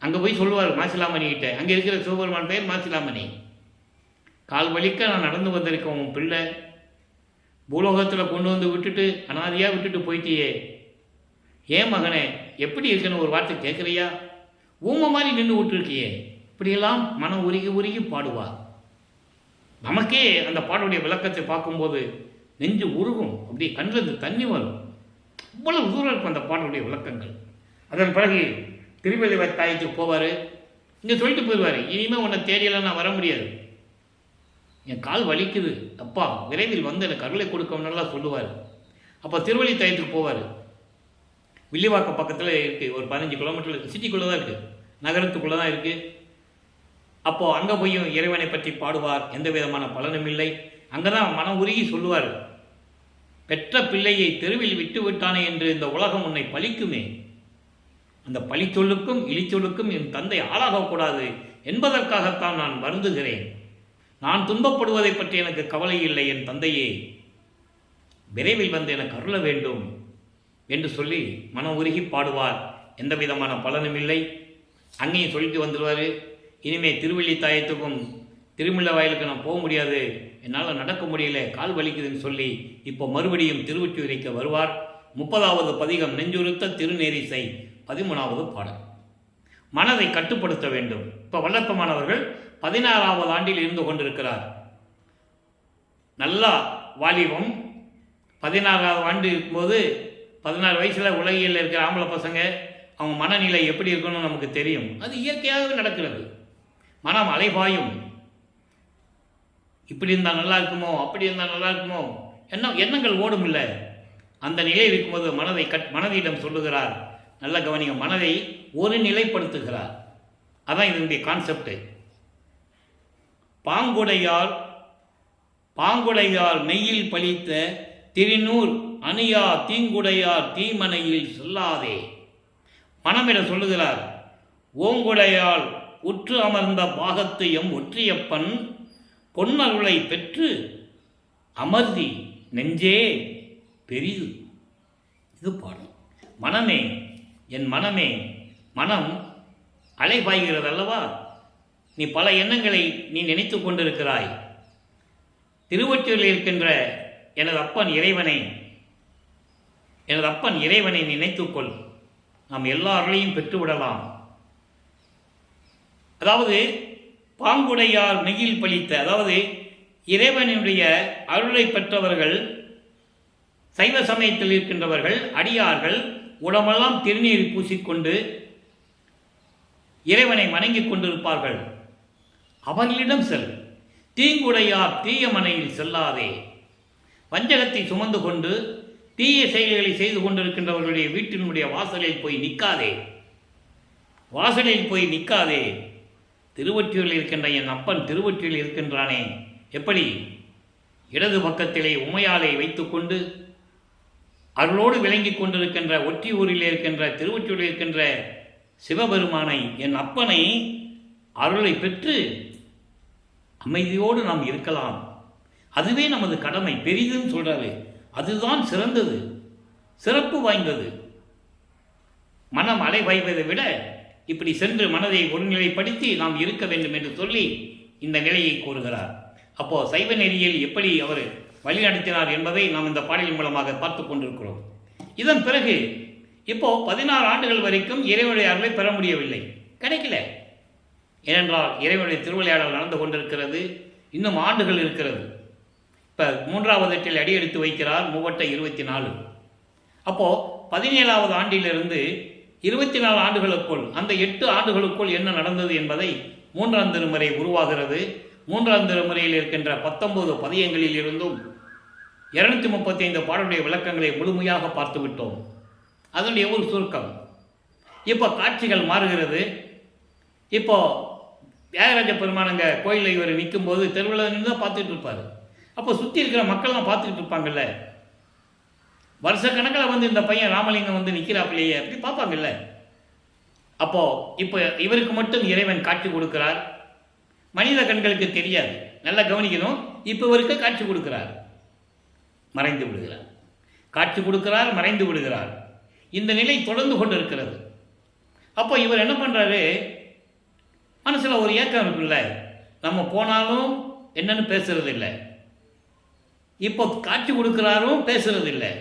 அங்கே போய் சொல்லுவார் மாசிலாமணி கிட்ட, அங்கே இருக்கிற சிவபெருமான் பெயர் மாசிலாமணி. கால் வலிக்க நான் நடந்து வந்திருக்கேன், உன் பிள்ளை பூலோகத்தில் கொண்டு வந்து விட்டுட்டு அனாதையாக விட்டுட்டு போயிட்டியே, ஏன் மகனே எப்படி இருக்குன்னு ஒரு வார்த்தை கேட்குறியா? ஊமை மாதிரி நின்று விட்டுருக்கியே. இப்படியெல்லாம் மனம் உருகி உருகி பாடுவார். நமக்கே அந்த பாடலுடைய விளக்கத்தை பார்க்கும்போது நெஞ்சு உருகும், அப்படியே கண்ணிலிருந்து தண்ணி வரும். இவ்வளவு தூரம் இருக்கும் அந்த பாடலுடைய விளக்கங்கள். அதன் பிறகு திருவள்ளுவர் தாயத்துக்கு போவார். இங்கே சொல்லிட்டு போயிடுவார், இனிமேல் உன்னை தேடியெல்லாம் நான் வர முடியாது, என் கால் வலிக்குது, அப்பா விரைவில் வந்து எனக்கு அருளை கொடுக்கணும்னுலாம் சொல்லுவார். அப்போ திருவள்ளி தாயத்துக்கு போவார். வில்லிவாக்கம் பக்கத்தில் இருக்குது, ஒரு 15 கிலோமீட்டர் சிட்டிக்குள்ளே தான் இருக்குது, நகரத்துக்குள்ளே தான் இருக்குது. அப்போது அங்கே போயும் இறைவனை பற்றி பாடுவார், எந்த விதமான பலனும் இல்லை. அங்கே தான் மனம் உருகி சொல்லுவார், பெற்ற பிள்ளையை தெருவில் விட்டு விட்டானே என்று இந்த உலகம் உன்னை பழிக்குமே, அந்த பழிச்சொல்லுக்கும் இழிச்சொல்லுக்கும் என் தந்தை ஆளாகக்கூடாது என்பதற்காகத்தான் நான் வருந்துகிறேன். நான் துன்பப்படுவதை பற்றி எனக்கு கவலை இல்லை, என் தந்தையே விரைவில் வந்து எனக்கு அருள வேண்டும் என்று சொல்லி மனம் உருகி பாடுவார். எந்த விதமான பலனும் இல்லை. அங்கேயும் சொல்லிட்டு வந்துடுவார், இனிமே திருவள்ளித்தாயத்துக்கும் திருமுல்லை வாயிலுக்கு நான் போக முடியாது, என்னால் நடக்க முடியல, கால் வலிக்குதுன்னு சொல்லி இப்போ மறுபடியும் திருவொற்றியூரைக்கு வருவார். 30வது பதிகம் நெஞ்சுறுத்த திருநேரிசை 13வது பாடல். மனதை கட்டுப்படுத்த வேண்டும். இப்போ வல்லப்பமானவர்கள் 16வது ஆண்டில் இருந்து கொண்டிருக்கிறார். நல்லா வாலிபம். 16வது ஆண்டு இருக்கும்போது 16 வயசில் உலகில் இருக்கிற ஆம்பளை பசங்க அவங்க மனநிலை எப்படி இருக்கணும்னு நமக்கு தெரியும். அது இயற்கையாகவே நடக்கிறது. மனம் அலைபாயும். இப்படி இருந்தால் நல்லா இருக்குமோ, அப்படி இருந்தால் நல்லா இருக்குமோ, எண்ணங்கள் ஓடும் இல்லை. அந்த நிலையில் இருக்கும்போது மனதிடம் சொல்லுகிறார், நல்ல கவனிங்க, மனதை ஒரு நிலைப்படுத்துகிறார். அதான் இதனுடைய கான்செப்ட். பாங்குடையால் மெய்யில் பழித்த திருநூர் அணியா தீங்குடையார் தீமனையில் சொல்லாதே. மனமிடம் சொல்லுகிறார், ஓங்குடையால் உற்று அமர்ந்த பாகத்து எம் ஒற்றியப்பன் பொன்னருளை பெற்று அமர்தி நெஞ்சே பெரிது. இது பாடல். மனமே, என் மனமே, மனம் அலைபாய்கிறது அல்லவா? நீ பல எண்ணங்களை நீ நினைத்து கொண்டிருக்கிறாய். திருவொற்றியூரில் இருக்கின்ற எனது அப்பன் இறைவனை நினைத்துக்கொள், நாம் எல்லாரையும் பெற்றுவிடலாம். அதாவது பாங்குடையார் மெய்யில் பழித்த, அதாவது இறைவனுடைய அருளை பெற்றவர்கள், சைவ சமயத்தில் இருக்கின்றவர்கள், அடியார்கள் உடம்பெல்லாம் திருநீர் பூசிக்கொண்டு இறைவனை வணங்கிக் கொண்டிருப்பார்கள். அவர்களிடம் செல். தீங்குடையார் தீய மனையில் செல்லாதே. வஞ்சகத்தை சுமந்து கொண்டு தீய செயல்களை செய்து கொண்டிருக்கின்றவர்களுடைய வீட்டினுடைய வாசலில் போய் நிற்காதே. திருவொற்றியூரில் இருக்கின்ற என் அப்பன் திருவொற்றியூரில் இருக்கின்றானே, எப்படி? இடது பக்கத்திலே உமையாலை வைத்துக்கொண்டு அருளோடு விளங்கி கொண்டிருக்கின்ற ஒற்றியூரில் இருக்கின்ற திருவொற்றியூரில் இருக்கின்ற சிவபெருமானை, என் அப்பனை அருளை பெற்று அமைதியோடு நாம் இருக்கலாம். அதுவே நமது கடமை. பெரிதுன்னு சொல்றாரு, அதுதான் சிறந்தது, சிறப்பு வாய்ந்தது. மனம் அலைபாய்வதை விட இப்படி சென்று மனதை ஒருநிலைப்படுத்தி நாம் இருக்க வேண்டும் என்று சொல்லி இந்த நிலையை கூறுகிறார். அப்போ சைவ நெறியில் எப்படி அவர் வழிநடத்தினார் என்பதை நாம் இந்த பாடலின் மூலமாக பார்த்து கொண்டிருக்கிறோம். இதன் பிறகு இப்போ 16 ஆண்டுகள் வரைக்கும் இறைவனுடைய அருளை பெற முடியவில்லை, கிடைக்கல. ஏனென்றால் இறைவனுடைய திருவிளையாடல் நடந்து கொண்டிருக்கிறது, இன்னும் ஆண்டுகள் இருக்கிறது. இப்போ 3வது எட்டில் அடி எடுத்து வைக்கிறார், 3/24. அப்போது 17வது ஆண்டிலிருந்து 24 ஆண்டுகளுக்குள், அந்த 8 ஆண்டுகளுக்குள் என்ன நடந்தது என்பதை 3ஆம் திருமுறை உருவாகிறது. 3ஆம் திருமுறையில் இருக்கின்ற 19 பதியங்களில் இருந்தும் 235 பாடலுடைய விளக்கங்களை முழுமையாக பார்த்து விட்டோம். அதனுடைய ஒரு சுருக்கம். இப்போ காட்சிகள் மாறுகிறது. இப்போ தியாகராஜ பெருமானங்க கோயிலில் இவர் நிற்கும்போது தெருவில் நின்று தான் பார்த்துட்டு இருப்பார். அப்போ சுற்றி இருக்கிற மக்கள்லாம் பார்த்துக்கிட்டு இருப்பாங்கல்ல, வருஷக்கணக்கில் வந்து இந்த பையன் ராமலிங்கம் வந்து நிற்கிறாப்பிலேயே அப்படி பார்ப்பாங்கல்ல. அப்போது இப்போ இவருக்கு மட்டும் இறைவன் காட்சி கொடுக்கிறார். மனித கண்களுக்கு தெரியாது, நல்லா கவனிக்கணும். இப்போ இவருக்கு காட்சி கொடுக்கிறார், மறைந்து விடுகிறார். காட்சி கொடுக்கிறார், மறைந்து விடுகிறார். இந்த நிலை தொடர்ந்து கொண்டு இருக்கிறது. அப்போ இவர் என்ன பண்ணுறாரு, மனசில் ஒரு ஏக்கம் இருக்குல்ல, நம்ம போனாலும் என்னன்னு பேசுறது இல்லை, இப்போ காட்சி கொடுக்கிறாரும் பேசுறது இல்லை.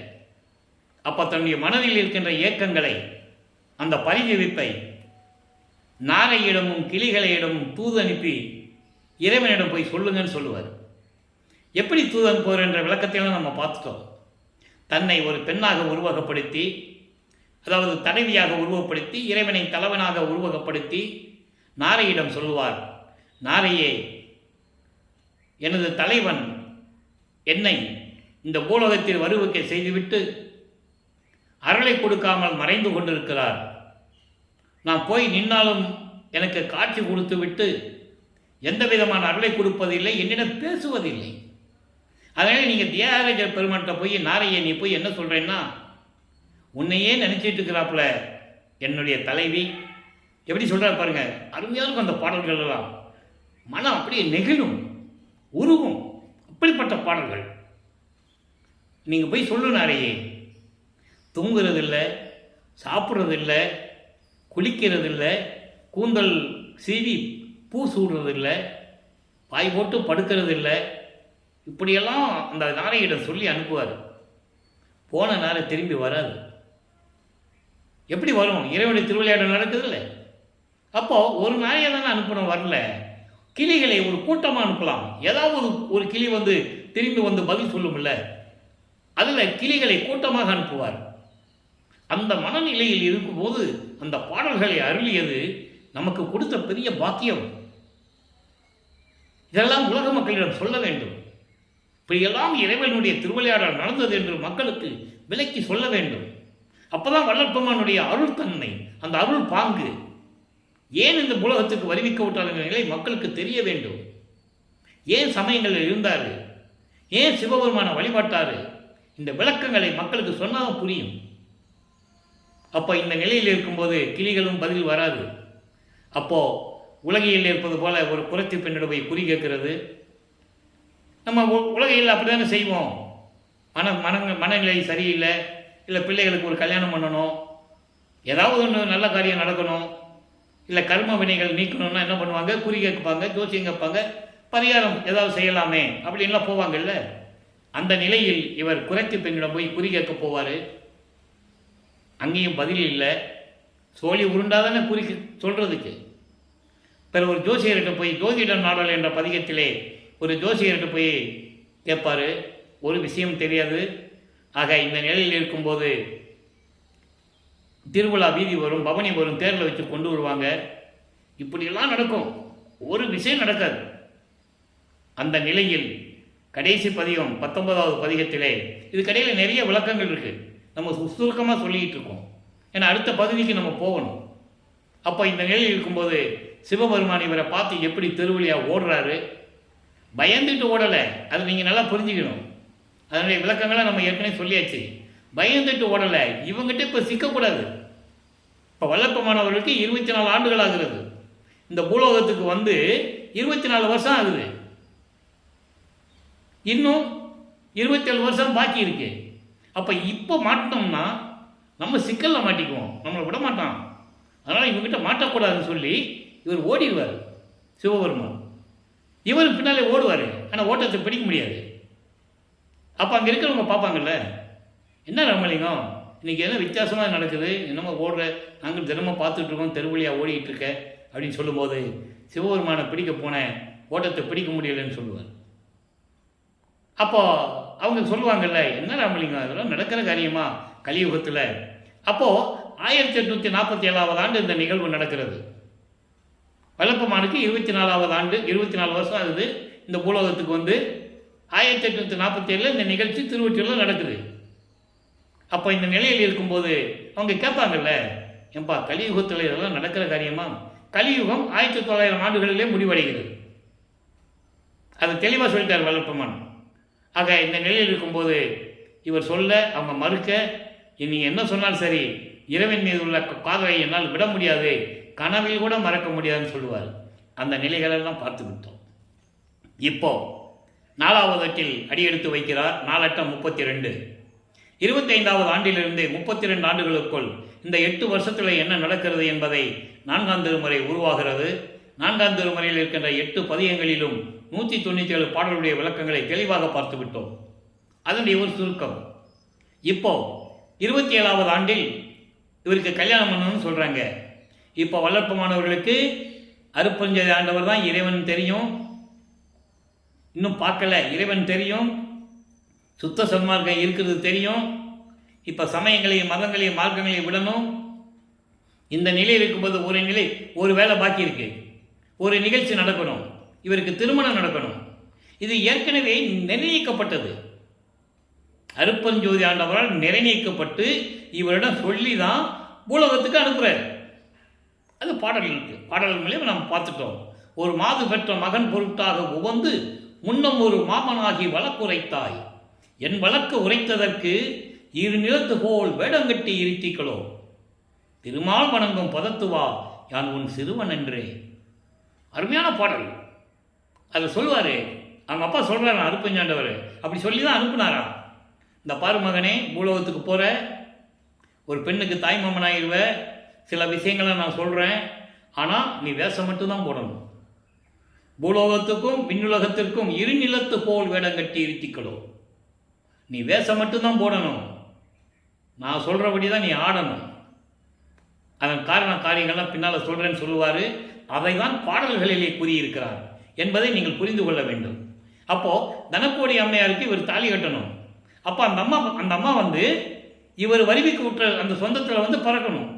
அப்போ தன்னுடைய மனதில் இருக்கின்ற ஏக்கங்களை, அந்த பரிதவிப்பை நாரையிடமும் கிளிகளிடமும் தூது அனுப்பி இறைவனிடம் போய் சொல்லுங்கன்னு சொல்லுவார். எப்படி தூது அனுப்புவார் என்ற விளக்கத்தையும் நம்ம பார்த்துட்டோம். தன்னை ஒரு பெண்ணாக உருவகப்படுத்தி, அதாவது தலைவியாக உருவப்படுத்தி, இறைவனை தலைவனாக உருவகப்படுத்தி நாரையிடம் சொல்லுவார், நாரையே, எனது தலைவன் என்னை இந்த பூலோகத்தில் வருவிக்கை செய்துவிட்டு அருளை கொடுக்காமல் மறைந்து கொண்டிருக்கிறார். நான் போய் நின்னாலும் எனக்கு காட்சி கொடுத்து விட்டு எந்த விதமான அருளை கொடுப்பதில்லை, என்னிடம் பேசுவதில்லை. அதனால் நீங்கள் தியாகராஜ பெருமான்கிட்ட போய் நாரையை நீ போய் என்ன சொல்கிறேன்னா, உன்னையே நினச்சிட்டு இருக்கிறாப்புல என்னுடைய தலைவி எப்படி சொல்கிறார் பாருங்க. அருமையாக இருக்கும் அந்த பாடல்கள் எல்லாம். மனம் அப்படியே நெகிழும், உருகும். அப்படிப்பட்ட பாடல்கள் நீங்கள் போய் சொல்லு நாரையே. தூங்குறதில்லை, சாப்பிட்றதில்லை, குளிக்கிறதில்லை, கூந்தல் சீவி பூ சூடுறதில்லை, பாய் போட்டு படுக்கிறதில்லை. இப்படியெல்லாம் அந்த நாரையிடம் சொல்லி அனுப்புவார். போன நாரை திரும்பி வராது. எப்படி வரும்? இறைவனுடைய திருவிளையாடல் நடக்குதுல்ல. அப்போது ஒரு நாரையை தானே அனுப்பணும், வரல. கிளிகளை ஒரு கூட்டமாக அனுப்பலாம். ஏதாவது ஒரு கிளி வந்து திரும்பி வந்து பதில் சொல்லுமில்ல, அதில் கிளிகளை கூட்டமாக அனுப்புவார். அந்த மனநிலையில் இருக்கும்போது அந்த பாடல்களை அருளியது நமக்கு கொடுத்த பெரிய பாக்கியம். இதெல்லாம் உலக மக்களிடம் சொல்ல வேண்டும். இப்படியெல்லாம் இறைவனுடைய திருவிளையாடல் நடந்தது என்று மக்களுக்கு விலக்கி சொல்ல வேண்டும். அப்போதான் வள்ளற்பெருமானுடைய அருள் தன்மை, அந்த அருள் பாங்கு ஏன் இந்த உலகத்துக்கு வருவிக்க விட்டார் என்ற நிலை மக்களுக்கு தெரிய வேண்டும். ஏன் சமயங்களில் இருந்தார், ஏன் சிவபெருமான வழிபாட்டார், இந்த விளக்கங்களை மக்களுக்கு சொன்னாலும் புரியும். அப்போ இந்த நிலையில் இருக்கும்போது கிளிகளும் பதில் வராது. அப்போது உலகையில் இருப்பது போல ஒரு குறைத்தி பெண்ணிடம் போய் குறி கேட்கிறது. நம்ம உலகையில் அப்படி தானே செய்வோம். மனநிலை சரியில்லை, இல்லை பிள்ளைகளுக்கு ஒரு கல்யாணம் பண்ணணும், ஏதாவது ஒன்று நல்ல காரியம் நடக்கணும், இல்லை கர்ம வினைகள் நீக்கணும்னா என்ன பண்ணுவாங்க? குறி கேட்பாங்க, ஜோசியம் கேட்பாங்க, பரிகாரம் ஏதாவது செய்யலாமே அப்படின்லாம் போவாங்கல்ல. அந்த நிலையில் இவர் குறைத்தி பெண்ணிடம் போய் குறி கேட்க போவார். அங்கேயும் பதில் இல்லை. சோழி உருண்டாதானே குறி சொல்கிறதுக்கு. பிறகு ஒரு ஜோசியர்கிட்ட போய் ஜோதிடம் நாடல் என்ற பதிகத்திலே ஒரு ஜோசியர்கிட்ட போய் கேட்பார். ஒரு விஷயம் தெரியாது. ஆக இந்த நிலையில் இருக்கும்போது திருவிழா வீதி வரும், பவனி வரும், தேரில் வச்சு கொண்டு வருவாங்க. இப்படியெல்லாம் நடக்கும், ஒரு விஷயம் நடக்காது. அந்த நிலையில் கடைசி பதிகம் 19வது பதிகத்திலே இது கடையில் நிறைய விளக்கங்கள் இருக்குது. நம்ம சுருக்கமாக சொல்லிக்கிட்டு இருக்கோம், ஏன்னா அடுத்த பகுதிக்கு நம்ம போகணும். அப்போ இந்த நிலையில் இருக்கும்போது சிவபெருமான் இவரை பார்த்து எப்படி தெருவழியாக ஓடுறாரு. பயந்துட்டு ஓடலை, அது நீங்கள் நல்லா புரிஞ்சுக்கணும். அதனுடைய விளக்கங்களை நம்ம ஏற்கனவே சொல்லியாச்சு. பயந்துட்டு ஓடலை. இவங்ககிட்ட இப்போ சிக்கக்கூடாது. இப்போ வல்லப்பமானவர்களுக்கு 24 ஆண்டுகள் ஆகிறது. இந்த பூலோகத்துக்கு வந்து 24 வருஷம் ஆகுது. இன்னும் 27 வருஷம் பாக்கி இருக்கு. அப்போ இப்போ மாட்டோம்னா நம்ம சிக்கலில் மாட்டிக்குவோம், நம்மளை விட மாட்டான். அதனால் இவங்ககிட்ட மாட்டக்கூடாதுன்னு சொல்லி இவர் ஓடிடுவார் சிவபெருமான். இவர் பின்னாலே ஓடுவார், ஆனால் ஓட்டத்தை பிடிக்க முடியாது. அப்போ அங்கே இருக்கிறவங்க பார்ப்பாங்கல்ல, என்ன ராமலிங்கம் இன்றைக்கி என்ன வித்தியாசமாக நடக்குது, என்னமோ ஓடுற, நாங்கள் தினமும் பார்த்துட்ருக்கோம், தெருவழியாக ஓடிக்கிட்டு இருக்க அப்படின்னு சொல்லும்போது சிவபெருமானை பிடிக்க போனேன், ஓட்டத்தை பிடிக்க முடியலைன்னு சொல்லுவார். அப்போது அவங்க சொல்லுவாங்கல்ல, என்ன ராமலிங்கம் இதெல்லாம் நடக்கிற காரியமா கலியுகத்தில். அப்போது 1847வது ஆண்டு இந்த நிகழ்வு நடக்கிறது. வல்லப்பெருமானுக்கு 24வது ஆண்டு, 24 வருஷம் ஆகுது இந்த பூலோகத்துக்கு வந்து. 1847 இந்த நிகழ்ச்சி திருவொற்றியூரில் நடக்குது. அப்போ இந்த நிலையில் இருக்கும்போது அவங்க கேட்பாங்கல்ல, ஏன்பா கலியுகத்தில் இதெல்லாம் நடக்கிற காரியமா? கலியுகம் 1900 ஆண்டுகளிலே முடிவடைகிறது. அதை தெளிவாக சொல்லிட்டார் வல்லப்பெருமான். ஆக இந்த நிலையில் இருக்கும்போது இவர் சொல்ல அவங்க மறுக்க, நீங்கள் என்ன சொன்னாலும் சரி, இறைவன் மீது உள்ள காதலை என்னால் விட முடியாது, கனவில் கூட மறக்க முடியாதுன்னு சொல்லுவார். அந்த நிலைகளெல்லாம் பார்த்து விட்டோம். இப்போ 4வது எட்டில் அடியெடுத்து வைக்கிறார். 4×8 = 32. 25வது ஆண்டிலிருந்து 32 ஆண்டுகளுக்குள் இந்த 8 வருஷத்தில் என்ன நடக்கிறது என்பதை 4ஆம் திருமுறை உருவாகிறது. 4ஆம் திருமுறையில் இருக்கின்ற 8 பதியங்களிலும் 197 பாடலுடைய விளக்கங்களை தெளிவாக பார்த்து விட்டோம். அதனுடைய ஒரு சுருக்கம். இப்போ 27வது ஆண்டில் இவருக்கு கல்யாணம் பண்ணணும்னு சொல்கிறாங்க. இப்போ வல்லற்பமானவர்களுக்கு அருப்பஞ்செய்த ஆண்டவர் தான் இறைவன் தெரியும், இன்னும் பார்க்கல, இறைவன் தெரியும், சுத்த சன்மார்க்கம் இருக்கிறது தெரியும். இப்போ சமயங்களையும் மதங்களையும் மார்க்கங்களையும் விடணும். இந்த நிலையில் இருக்கும்போது ஒரு நிலை, ஒரு வேலை பாக்கி இருக்கு, ஒரு நிகழ்ச்சி நடக்கணும், இவருக்கு திருமணம் நடக்கணும். இது ஏற்கனவே நிர்ணயிக்கப்பட்டது. அருப்பெருஞ்சோதி ஆண்டவரால் நிறைநீக்கப்பட்டு இவரிடம் சொல்லி தான் பூலோகத்துக்கு அனுப்புகிறார். அது பாடல் இருக்குது. பாடல் மூலியம் நாம் பார்த்துட்டோம். ஒரு மாது பெற்ற மகன் பொருட்டாக உவந்து முன்னம் ஒரு மாமனாகி வழக்குரைத்தாய், என் வழக்கு உரைத்ததற்கு இரு நிலத்து போல் வேடங்கட்டி இருத்திக்களோ, திருமால் வணங்கும் பதத்துவா யான் உன் சிறுவன் என்றே. அருமையான பாடல். அதை சொல்லுவார். அவங்க அப்பா சொல்கிறாரா அருப்பஞ்சாண்டவர், அப்படி சொல்லி தான் அனுப்புனாரா. இந்த பாரு மகனே, பூலோகத்துக்கு போகிற ஒரு பெண்ணுக்கு தாய் மாமனாயிருவ, சில விஷயங்களை நான் சொல்கிறேன், ஆனால் நீ வேஷம் மட்டும்தான் போடணும். பூலோகத்துக்கும் விண்ணுலகத்திற்கும் இரு நிலத்து போல் வேடம் கட்டி இருத்திக்கணும். நீ வேஷம் மட்டும்தான் போடணும், நான் சொல்கிறபடி தான் நீ ஆடணும். அதன் காரியங்கள்லாம் பின்னால் சொல்கிறேன்னு சொல்லுவார். அதை தான் பாடல்களிலே கூறியிருக்கிறார் என்பதை நீங்கள் புரிந்து கொள்ள வேண்டும். அப்போது தனக்கோடி அம்மையாருக்கு இவர் தாலி கட்டணும். அப்போ அந்த அம்மா வந்து இவர் வருவிக்கு விட்ட அந்த சொந்தத்தில் வந்து பறக்கணும்.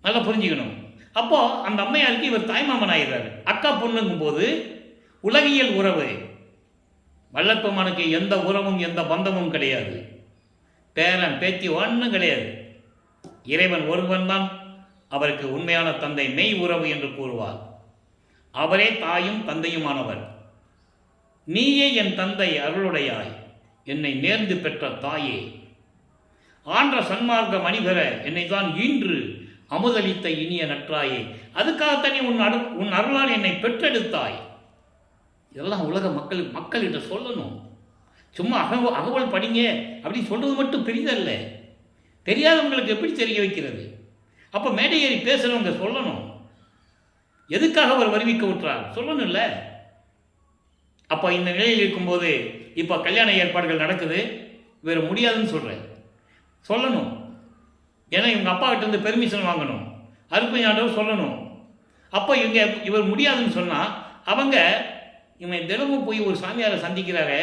நல்லா புரிஞ்சுக்கணும். அப்போது அந்த அம்மையாருக்கு இவர் தாய்மாமன் ஆகிறார். அக்கா பொண்ணுங்கும் போது உலகியல் உறவு, வல்லப்பெருமானுக்கு எந்த உறவும் எந்த பந்தமும் கிடையாது. பேரன் பேத்தி ஒன்றும் கிடையாது. இறைவன் ஒருவன் தான் அவருக்கு உண்மையான தந்தை, மெய் உறவு என்று கூறுவார். அவரே தாயும் தந்தையுமானவர். நீயே என் தந்தை அருளுடையாய், என்னை நேர்ந்து பெற்ற தாயே, ஆன்ற சன்மார்க்க மணிபெற என்னை தான் ஈன்று அமுதளித்த இனிய நற்றாயே, அதுக்காகத்தானே உன் அருளால் என்னை பெற்றெடுத்தாய். இதெல்லாம் உலக மக்கள்கிட்ட சொல்லணும். சும்மா அகவல் படிங்க அப்படின்னு சொல்றது மட்டும் பெரிதல்ல. தெரியாதவங்களுக்கு எப்படி தெரிய வைக்கிறது? அப்போ மேடை ஏறி பேசுகிறவங்க சொல்லணும். எதுக்காக அவர் வருவிக்க விட்டுறார் சொல்லணும் இல்லை? அப்போ இந்த நிலையில் இருக்கும்போது இப்போ கல்யாண ஏற்பாடுகள் நடக்குது, வேறு முடியாதுன்னு சொல்கிறேன் சொல்லணும். ஏன்னா இவங்க அப்பா கிட்ட இருந்து பெர்மிஷன் வாங்கணும், அருப்பஞ்சாண்டவர் சொல்லணும். அப்போ இவர் முடியாதுன்னு சொன்னால் அவங்க இவன் தினமும் போய் ஒரு சாமியாரை சந்திக்கிறாரே,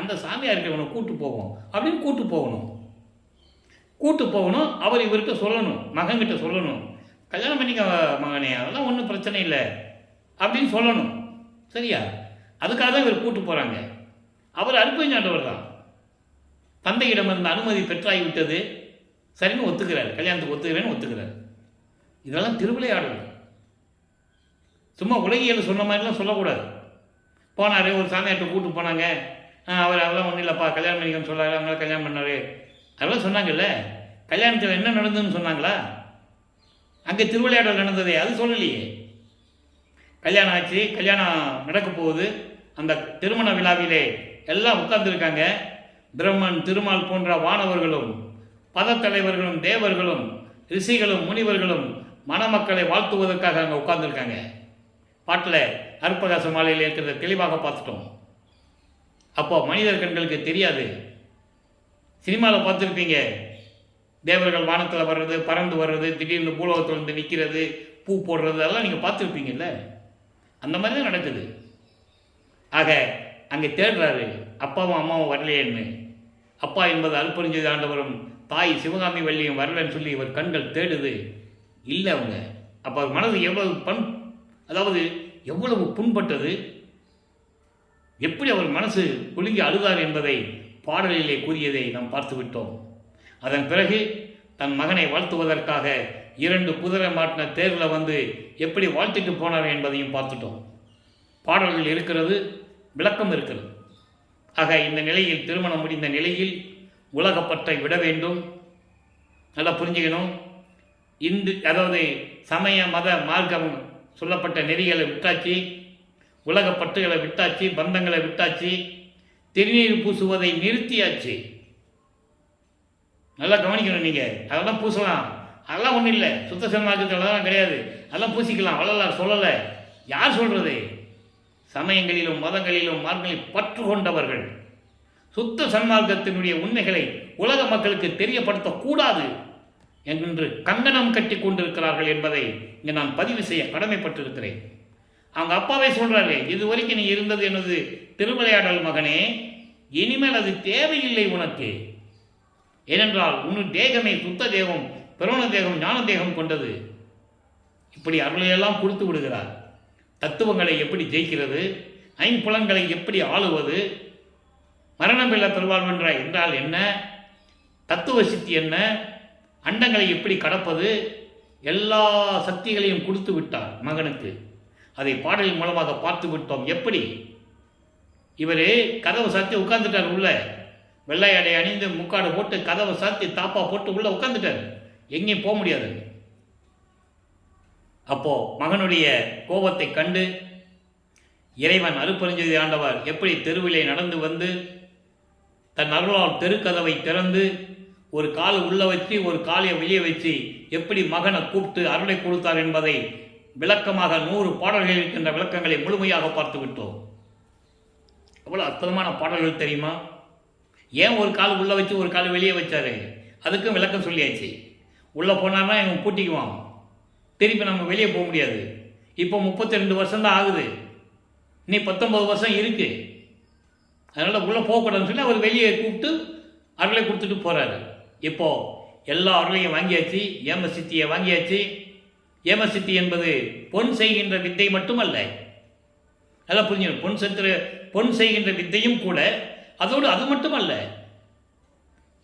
அந்த சாமியார்கிட்ட இவனை கூட்டு போவோம் அப்படின்னு கூட்டு போகணும். அவர் இவருக்கு சொல்லணும், மகன்கிட்ட சொல்லணும், கல்யாணம் பண்ணிக்க மகனே, அதெல்லாம் ஒன்றும் பிரச்சனை இல்லை அப்படின்னு சொல்லணும். சரியா? அதுக்காக தான் இவர் கூட்டு போகிறாங்க. அவர் அருப்பஞ்சாண்டவர் தான். தந்தையிடம் இருந்த அனுமதி பெற்றாகிவிட்டது, சரின்னு ஒத்துக்கிறார், கல்யாணத்துக்கு ஒத்துக்கிறார். இதெல்லாம் திருவிளையாடல். சும்மா உலகியல் சொன்ன மாதிரிலாம் சொல்லக்கூடாது. போனார், ஒரு சாமியார்கிட்ட கூட்டு போனாங்க, அதெல்லாம் ஒன்றும் இல்லைப்பா கல்யாணம் பண்ணிக்கன்னு சொல்லாரு, அவங்கள கல்யாணம் பண்ணார், அதெல்லாம் சொன்னாங்கல்ல. கல்யாணத்தில் என்ன நடந்ததுன்னு சொன்னாங்களா? அங்கே திருவிளையாடல் நடந்ததே, அது சொல்லலையே. கல்யாணம் ஆச்சு, கல்யாணம் நடக்க போகுது. அந்த திருமண விழாவிலே எல்லாம் உட்கார்ந்துருக்காங்க. பிரம்மன், திருமால் போன்ற வானவர்களும் பதத்தலைவர்களும் தேவர்களும் ரிஷிகளும் முனிவர்களும் மணமக்களை வாழ்த்துவதற்காக அங்கே உட்கார்ந்துருக்காங்க. பாட்டில் அற்பகாச மாலையில் இருக்கிறத தெளிவாக பார்த்துட்டோம். அப்போ மனிதர் கண்களுக்கு தெரியாது. சினிமாவில் பார்த்துருப்பீங்க, தேவர்கள் வானத்தில் வர்றது, பறந்து வர்றது, திடீர்னு பூலோகத்தில் வந்து நிற்கிறது, பூ போடுறது, அதெல்லாம் நீங்கள் பார்த்துருப்பீங்கல்ல. அந்த மாதிரி தான் நடக்குது. ஆக அங்கே தேடுறாரு, அப்பாவும் அம்மாவும் வரலையேன்னு. அப்பா என்பது அருப்பெருஞ்சோதி ஆண்டவரும் தாய் சிவகாமி வள்ளியும் வரலன்னு சொல்லி இவர் கண்கள் தேடுது, இல்லை அவங்க. அப்போ அவர் மனது எவ்வளவு புண்பட்டது, எப்படி அவர் மனசு குலுங்கி அழுதார் என்பதை பாடலிலே கூறியதை நாம் பார்த்து விட்டோம். அதன் பிறகு தன் மகனை வாழ்த்துவதற்காக 2 குதிரை மாட்டின தேரில் வந்து எப்படி வாழ்த்திட்டு போனார் என்பதையும் பார்த்துட்டோம். பாடல்கள் இருக்கிறது, விளக்கம் இருக்கிறது. ஆக இந்த நிலையில், திருமணம் முடிந்த நிலையில் உலகப்பற்றை விட வேண்டும். நல்லா புரிஞ்சுக்கணும். சமய மத மார்க்கம் சொல்லப்பட்ட நெறிகளை விட்டாச்சு, உலக பற்றுகளை விட்டாச்சு, பந்தங்களை விட்டாச்சு, திருநீர் பூசுவதை நிறுத்தியாச்சு. நல்லா கவனிக்கணும். நீங்கள் அதெல்லாம் பூசலாம், அதெல்லாம் ஒன்றும் இல்லை. சுத்த சன்மார்க்கத்தில் அதெல்லாம் கிடையாது, அதெல்லாம் பூசிக்கலாம். வள்ளலார் சொல்லலை. யார் சொல்கிறது? சமயங்களிலும் மதங்களிலும் மார்களில் பற்று கொண்டவர்கள் சுத்த சன்மார்க்கத்தினுடைய உண்மைகளை உலக மக்களுக்கு தெரியப்படுத்தக்கூடாது என்று கங்கணம் கட்டி கொண்டிருக்கிறார்கள் என்பதை இங்கே நான் பதிவு செய்ய கடமைப்பட்டிருக்கிறேன். அவங்க அப்பாவே சொல்கிறாரு, இது வரைக்கும் நீ இருந்தது எனது திருவிளையாடல் மகனே, இனிமேல் அது தேவையில்லை உனக்கு. ஏனென்றால் உன் தேகமே சுத்த தேகம், பிரண தேகம், ஞான தேகம் கொண்டது. இப்படி அருளையெல்லாம் கொடுத்து விடுகிறார். தத்துவங்களை எப்படி ஜெயிக்கிறது, ஐம்புலன்களை எப்படி ஆளுவது, மரணமில்லா பெருவாழ்வென்றால் என்றால் என்ன, தத்துவ சித்தி என்ன, அண்டங்களை எப்படி கடப்பது, எல்லா சக்திகளையும் கொடுத்து விட்டார் மகனுக்கு. அதை பாடலின் மூலமாக பார்த்து விட்டோம். எப்படி இவர் கதவை சாத்தி உட்கார்ந்துட்டார், உள்ள வெள்ளை அடை அணிந்து முக்காடு போட்டு கதவை சாத்தி தாப்பா போட்டு உள்ள உட்கார்ந்துட்டார், எங்கேயும் போக முடியாது. அப்போ மகனுடைய கோபத்தை கண்டு இறைவன் அருட்பெருஞ்சோதி ஆண்டவர் எப்படி தெருவிலே நடந்து வந்து தன் அருளால் தெருக்கதவை திறந்து ஒரு காலை உள்ள வச்சு ஒரு காலையை வெளியே வச்சு எப்படி மகனை கூப்பிட்டு அருளை கொடுத்தார் என்பதை விளக்கமாக 100 பாடல்கள் இருக்கின்ற விளக்கங்களை முழுமையாக பார்த்து விட்டோம். எவ்வளோ அற்புதமான பாடல்கள் தெரியுமா? ஏன் ஒரு கால் உள்ள வச்சு ஒரு கால் வெளியே வச்சாரு, அதுக்கும் விளக்கம் சொல்லியாச்சு. உள்ளே போனார்னா இவன் பூட்டிக்குவான், திருப்பி நம்ம வெளியே போக முடியாது. இப்போ 32 வருஷம் தான் ஆகுது, நீ 19 வருஷம் இருக்கு, அதனால் உள்ளே போகக்கூடாதுன்னு சொல்லி அவர் வெளியே கூப்பிட்டு அருளை கொடுத்துட்டு போகிறாரு. இப்போ எல்லா அருளையும் வாங்கியாச்சு, ஏமசித்தியை வாங்கியாச்சு. ஏமசித்தி என்பது பொன் செய்கின்ற வித்தை மட்டுமல்ல, நல்லா புரிஞ்சுக்கணும். பொன் செய்கின்ற வித்தையும் கூட, அதோடு அது மட்டுமல்ல,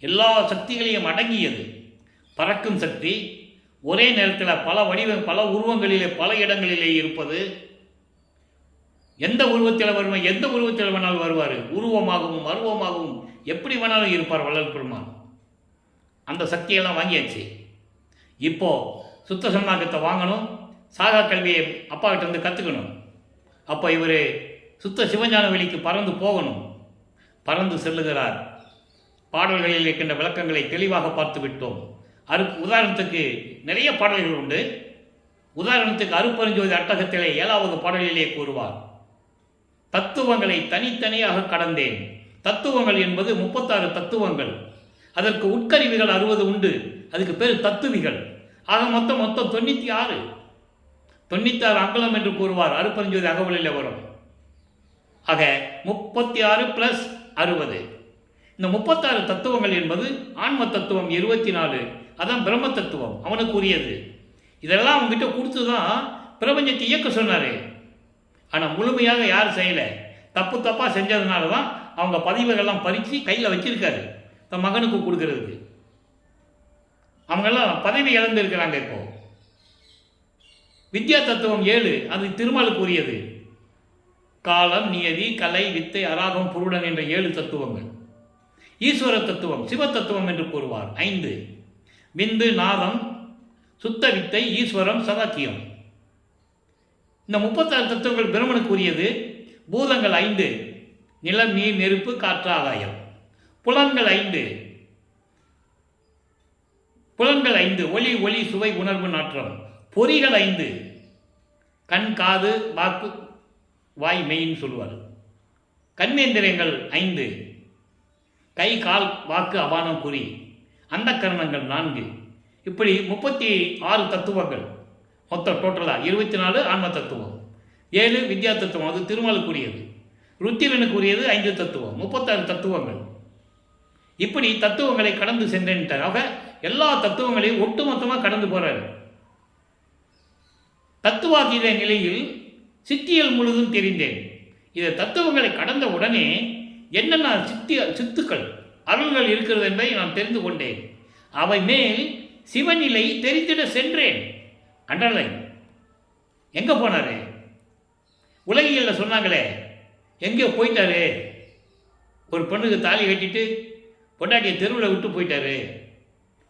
எல்லா சக்திகளையும் அடங்கியது. பறக்கும் சக்தி, ஒரே நேரத்தில் பல உருவங்களிலே பல இடங்களிலே இருப்பது. எந்த உருவத்தில் வருவார், எந்த உருவத்தில் வேணாலும் வருவார், உருவமாகவும் அருவமாகவும் எப்படி வேணாலும் இருப்பார் வள்ளல் பெருமான். அந்த சக்தியெல்லாம் வாங்கியாச்சு. இப்போ சுத்த சன்மார்க்கத்தை வாங்கணும், சாகா கல்வியை அப்பா கிட்ட இருந்து கற்றுக்கணும். அப்போ இவர் சுத்த சிவஞான வெளிக்கு பறந்து போகணும். பறந்து செல்லுகிறார். பாடல்களில் இருக்கின்ற விளக்கங்களை தெளிவாக பார்த்து விட்டோம். உதாரணத்துக்கு நிறைய பாடல்கள் உண்டு. உதாரணத்துக்கு அருட்பெருஞ்சோதி அட்டகத்திலே 7வது பாடலிலே கூறுவார், தத்துவங்களை தனித்தனியாக கடந்தேன். தத்துவங்கள் என்பது 36 தத்துவங்கள். அதற்கு உட்கருவிகள் 60 உண்டு, அதுக்கு பேர் தத்துவிகள். ஆக மொத்தம் 96 அங்கலம் என்று கூறுவார். அருட்பெருஞ்சோதி அகவலில் வரும். ஆக 36 + 60. இந்த 36 தத்துவங்கள் என்பது ஆன்ம தத்துவம் 24, அதான் பிரம்ம தத்துவம் அவனுக்கு உரியது. இதெல்லாம் அவங்ககிட்ட கொடுத்து தான் பிரபஞ்சத்தை இயக்க சொன்னார். ஆனால் முழுமையாக யார் செய்யலை, தப்பாக செஞ்சதுனால தான் அவங்க பதிவுகள்லாம் பறித்து கையில் வச்சிருக்காரு தன் மகனுக்கு கொடுக்கறதுக்கு. அவங்கெல்லாம் பதவி இழந்திருக்கிறாங்க. இப்போ வித்யா தத்துவம் 7, அது திருமாலுக்கு உரியது. காலம், நியதி, கலை, வித்தை, அராகம், புருடன் என்ற 7 தத்துவங்கள். ஈஸ்வர தத்துவம், சிவ தத்துவம் என்று கூறுவார் 5. விந்து, நாதம், சுத்த வித்தை, ஈஸ்வரம், சதாக்கியம். இந்த 36 தத்துவங்கள் பிரம்மனுக்கு உரியது. பூதங்கள் 5, நிலம், நீர், நெருப்பு, காற்று, ஆகாயம். புலன்கள் 5, ஒளி, சுவை, உணர்வு, நாற்றம். பொறிகள் 5, கண், காது, வாக்கு, வாய், மெய்ன்னு சொல்லுவார். கர்மேந்திரியங்கள் 5, கை, கால், வாக்கு, அபானம், குறி. அந்த கரணங்கள் 4. இப்படி 36 தத்துவங்கள். மொத்தம் டோட்டலாக 24 ஆன்ம தத்துவம், 7 வித்யா தத்துவம், அது திருமாலுக்குரியது. ருத்திரனுக்குரியது 5 தத்துவம், 36 தத்துவங்கள். இப்படி தத்துவங்களை கடந்து சென்றேன்ட்டார். ஆக எல்லா தத்துவங்களையும் ஒட்டுமொத்தமாக கடந்து போறாரு. தத்துவாதீத நிலையில் சித்தியல் முழுதும் தெரிந்தேன். இதை தத்துவங்களை கடந்த உடனே என்னென்ன சித்துக்கள் அருள்கள் இருக்கிறது என்பதை நான் தெரிந்து கொண்டேன். அவை மேல் சிவநிலை தெரிந்திட சென்றேன். அண்டர்லைன். எங்கே போனாரு? உலகியலில் சொன்னாங்களே, எங்கேயோ போயிட்டாரு. ஒரு பெண்ணுக்கு தாலி கட்டிட்டு பொண்டாட்டியை தெருவில் விட்டு போயிட்டாரு.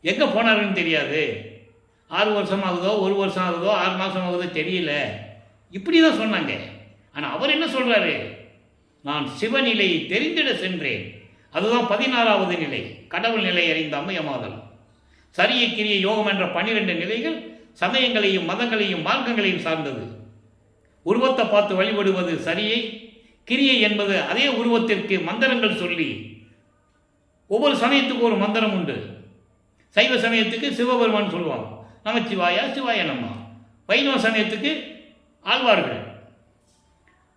எங்கே போனாருன்னு தெரியாது. 6 வருஷம் ஆகுதோ, 1 வருஷம் ஆகுதோ, 6 மாதம் ஆகுதோ தெரியல. இப்படி தான் சொன்னாங்க. ஆனால் அவர் என்ன சொல்கிறாரு? நான் சிவநிலையை தெரிந்திட சென்றேன். அதுதான் 16வது நிலை, கடவுள் நிலை அறிந்த அம்மையமாதல். சரிய கிரிய யோகம் என்ற 12 நிலைகள் சமயங்களையும் மதங்களையும் மார்க்கங்களையும் சார்ந்தது. உருவத்தை பார்த்து வழிபடுவது சரியை, கிரியை என்பது அதே உருவத்திற்கு மந்திரங்கள் சொல்லி, ஒவ்வொரு சமயத்துக்கு ஒரு மந்திரம் உண்டு. சைவ சமயத்துக்கு சிவபெருமான் சொல்லுவாங்க, நமச்சிவாயா சிவாய நம்மா. வைணவ சமயத்துக்கு ஆழ்வார்கள்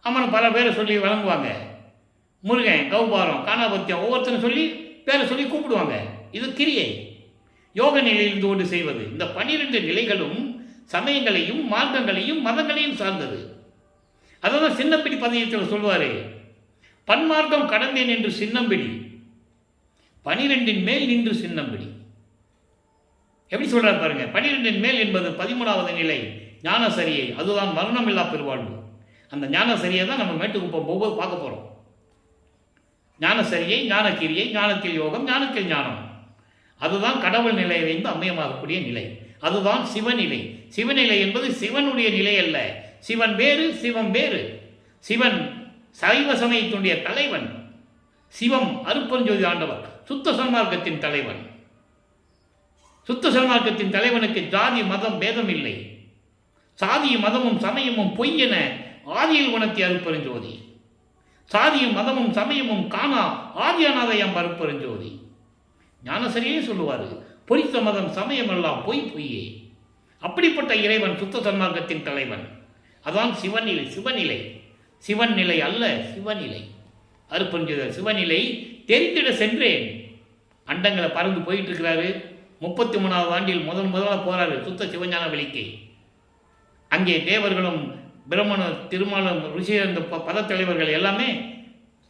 அம்மனை பல பேரை சொல்லி வழங்குவாங்க. முருகன், கௌபாரம், காணாபத்தியம், ஒவ்வொருத்தரும் சொல்லி பேரை சொல்லி கூப்பிடுவாங்க. இது கிரியை, யோக நிலையிலிருந்து கொண்டு செய்வது. இந்த 12 நிலைகளும் சமயங்களையும் மார்க்கங்களையும் மதங்களையும் சார்ந்தது. அதான் சின்னப்பிடி பதியத்தில் சொல்வார், பன்மார்க்கம் கடந்தேன் என்று சின்னம்பிடி, 12 மேல் நின்று சின்னம்பிடி. எப்படி சொல்றார் பாருங்க. 12 மேல் என்பது 13வது நிலை ஞானசரியை, அதுதான் மரணமில்லா பெருவாழ்வு. அந்த ஞானசரியை தான் நம்ம மேட்டுக்குப்பம் போகும்போது பார்க்க போறோம். ஞானசரியை, ஞானக்கிரியை, ஞானத்தில் யோகம், ஞானத்தில் ஞானம், அதுதான் கடவுள் நிலையிலிருந்து அம்மியமாகக்கூடிய நிலை. அதுதான் சிவநிலை. சிவநிலை என்பது சிவனுடைய நிலை அல்ல. சிவன் வேறு, சிவம் வேறு. சிவன் சைவ சமயத்தினுடைய தலைவன். சிவம் அருப்பெருஞ்சோதி ஆண்டவர், சுத்த சன்மார்க்கத்தின் தலைவன். சுத்த சன்மார்க்கத்தின் தலைவனுக்கு ஜாதி மதம் பேதம் இல்லை. சாதியும் மதமும் சமயமும் பொய் என ஆதியில் உணர்த்திய அருப்பெருஞ்சோதி. சாதியும் மதமும் சமயமும் காணா ஆதியானாதையம் அருப்பெருஞ்சோதி. ஞானசரியே சொல்லுவார், பொறித்த மதம் சமயம் எல்லாம் பொய் பொய்யே. அப்படிப்பட்ட இறைவன் சுத்த சன்மார்க்கத்தின் தலைவன். அதான் சிவநிலை. சிவநிலை சிவன் நிலை அல்ல, சிவநிலை. அருப்பெருஞ்சோதி சிவநிலை தெரிந்திட சென்றேன். அண்டங்களை பறந்து போயிட்டு இருக்கிறாரு. 33வது ஆண்டில் முதலாக போறாரு சுத்த சிவஞான வெளிக்கு. அங்கே தேவர்களும் பிரம்மண திருமாலும் ருஷி அந்த பத தலைவர்கள் எல்லாமே